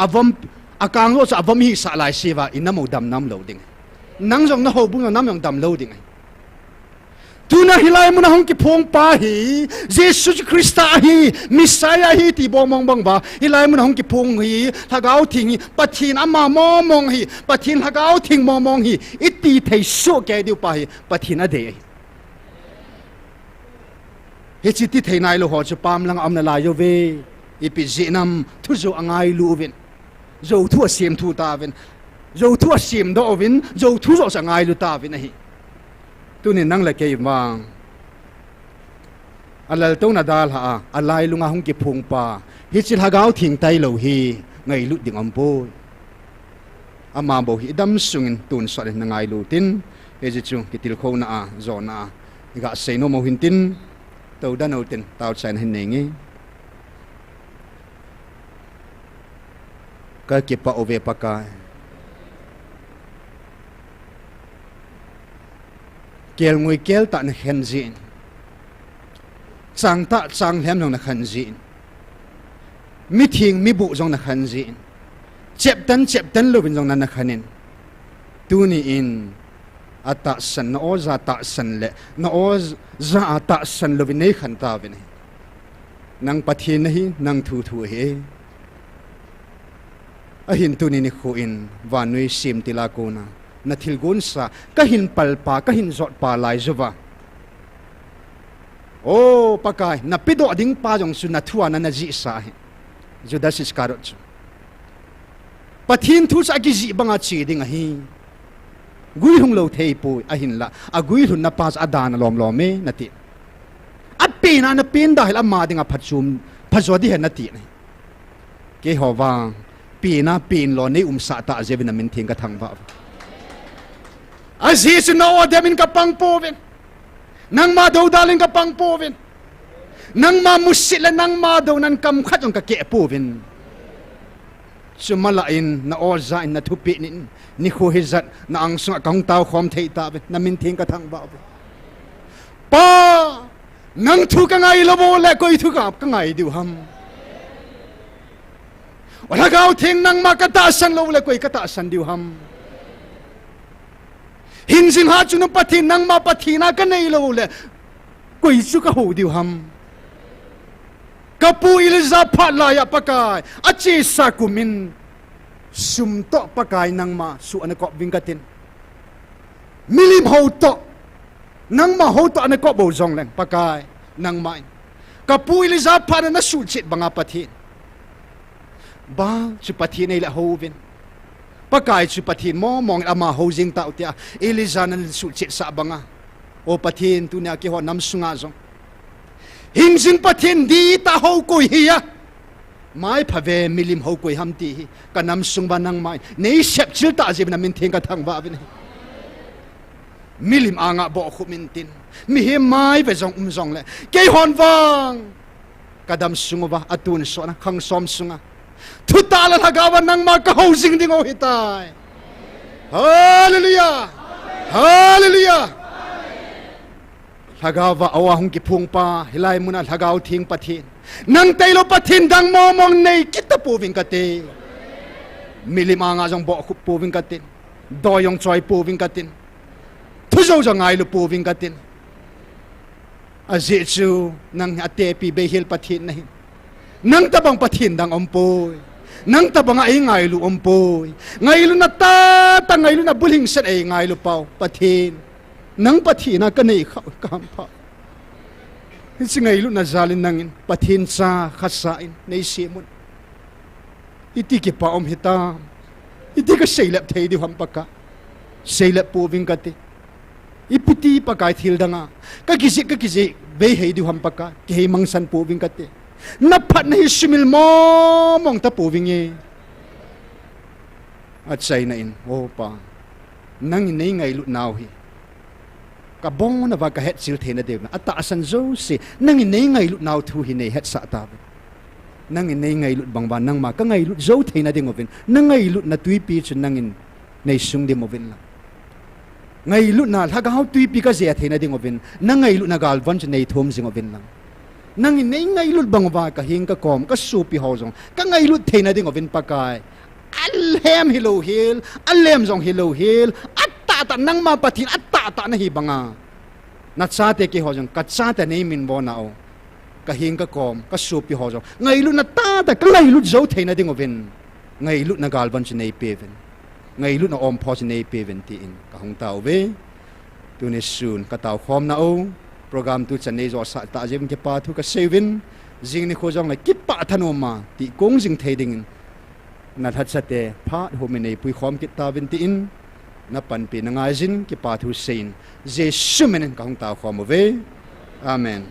avam akang lo cha avam hi sa lai siwa inamo dam nam lo ding nang jong na ho bung nam yong dam lo ding tuna hilai muna hong ki phong pa hi Jesus Christa hi Messiah hi ti bong mong bang ba hilai muna hong ki phong hi thagao thing hi pathin ama mo mong hi pathin thagao thing mo mong hi iti thei so ke diu pa hi pathin a de he chi ti thei nai lo ho chu pam lang am na la yo ve ipi zinam thu zo angai lu vin zo thu sim thu ta vin zo thu sim do vin zo thu zo sangai lu ta vin hi tu ni nang la ke wang alal to na dal ha alai lunga hung ki phung pa hi chil hagao thing tai lo hi ngai lu ding am po ama bo hi dam sungin tun sa na ngai lu tin he ji chu ki til kho na a zo na ga sei no mo hin tin to da no tin tao chen hin nei ngi ka ki pa ove pa ka kel ngui kel ta na khen zin chang ta chang hem nong na khan zin mi thing mi bu jong na khan zin chep tan lo bin jong na khanin tu ni in ata san na oza ta san le na oz za ata san lo bin nei khan ta bin nang pathin na hi nang thu thu he a hin tu ni ni khu in vanui sim tila ko na na thilgun sa kahin palpa kahin zot pa lai zuwa o pakai na pido ding pa jong su na thua na ji sa hi judas iskarot pathin thu sa ki ji banga chi ding hi gui hung lo thei pu a hin la a gui hun na pas adan lom lom me na ti a pe na pen da hela ma ding a phachum phazodi he na ti ke howang pe na pen lo nei sa ta je min thing ka thang ba Aziz no demin ka pang povin nang ma do dalin ka pang povin nang ma musila nang ma do nan kam khat ong ka ke povin sumalain na oza in na thupi ni kho hizat na ang sunga kang tao khom thei ta na min thing ka thang ba pa nang thu ka ngai lo bo le koi thu ka ngai diu ham wala gao thing nang ma ka ta san lo le koi ka ta san diu ham hin sing ha chu no pathin nang ma pathina ka nei lo le koi chu ka ho diu ham kapu ilza phat la ya pakai achi sa kumin sum to pakai nang ma su an ko vingatin milim ho to nang ma ho to an ko bo jong leng pakai nang mai kapu ilza phat na su chit banga pathin ba chu pathin nei la ho vin pakai chu pathin mo mong ama housing ta utia elizanan su chit sa banga o pathin tu na ki ho nam sunga jong hingsin pathin di ta ho ko hiya mai phave milim ho ko ham ti ka nam sung ba nang mai nei sep chil ta je na min theng ka thang ba bin milim anga bo khu min tin mi he mai ve jong le ke hon wang kadam sungu ba atun so na khang som sunga thu ta la thagawa nang ma ka housing ding o hitai hallelujah hallelujah thagawa awa hung ki phung pa hilai muna thagaw thing pathin nang tailo pathin dang mo mong nei kita poving kate milima nga jong bo khu poving katin doyong choi poving katin thuzo jong ai lu poving katin aje chu nang ate pi be hil pathin nahi nang tabang pathin dang ompoi nang tabang ai ngai lu ompoi ngai lu na ta ngai lu na buling set ai ngai lu pau pathin nang pathina ka nei kam pha si ngai lu na zalin nangin pathin sa khasa in nei simun iti ki pa om hita iti ka seilap thei di ham paka seilap poving kate iputi pakai thil danga ka kisi be hei di ham paka ke mangsan poving kate na phat na hismil mo mong ta poving e at sai na in o pa nang nei ngai lu naw hi ka bong na va ka het sil thena de na ata san zo se nang in nei ngai lut naw thu hi nei het sa ta nang in nei ngai lut bang ba nang ma ka ngai lut zo thena de ngovin nang ngai lut na tui pi chu nang in nei sung de movin la ngai lut na la ga hau tui pi ka zia thena de ngovin nang ngai lut na gal van chu nei thom jing ngovin lang nang in nei ngai lut bang ba ka hing ka kom ka su pi ho jong ka ngai lut thena de ngovin pakai alhem hilo hil alem jong hilo hil ta nang ma pathin atta ta na hi banga na cha te ki ho jong ka cha te nei min bo na o ka hing ka kom ka su pi ho jong ngai lu na ta ta ka lai lu zo theina ding ovin ngai lu na gal ban nei peven ngai lu na om pho nei peven ti in ka hong tau ve tu ne sun ka tau khom na o program tu chan nei zo sa ta jem ke pa thu ka sevin jing ni kho jong la ki pa thanoma ti kong jing thei ding na that sa te pha ho me nei pui khom ki ta vin ti in na pan pi na nga jin ki pa thu sein je sumen ka hong ta khom ve amen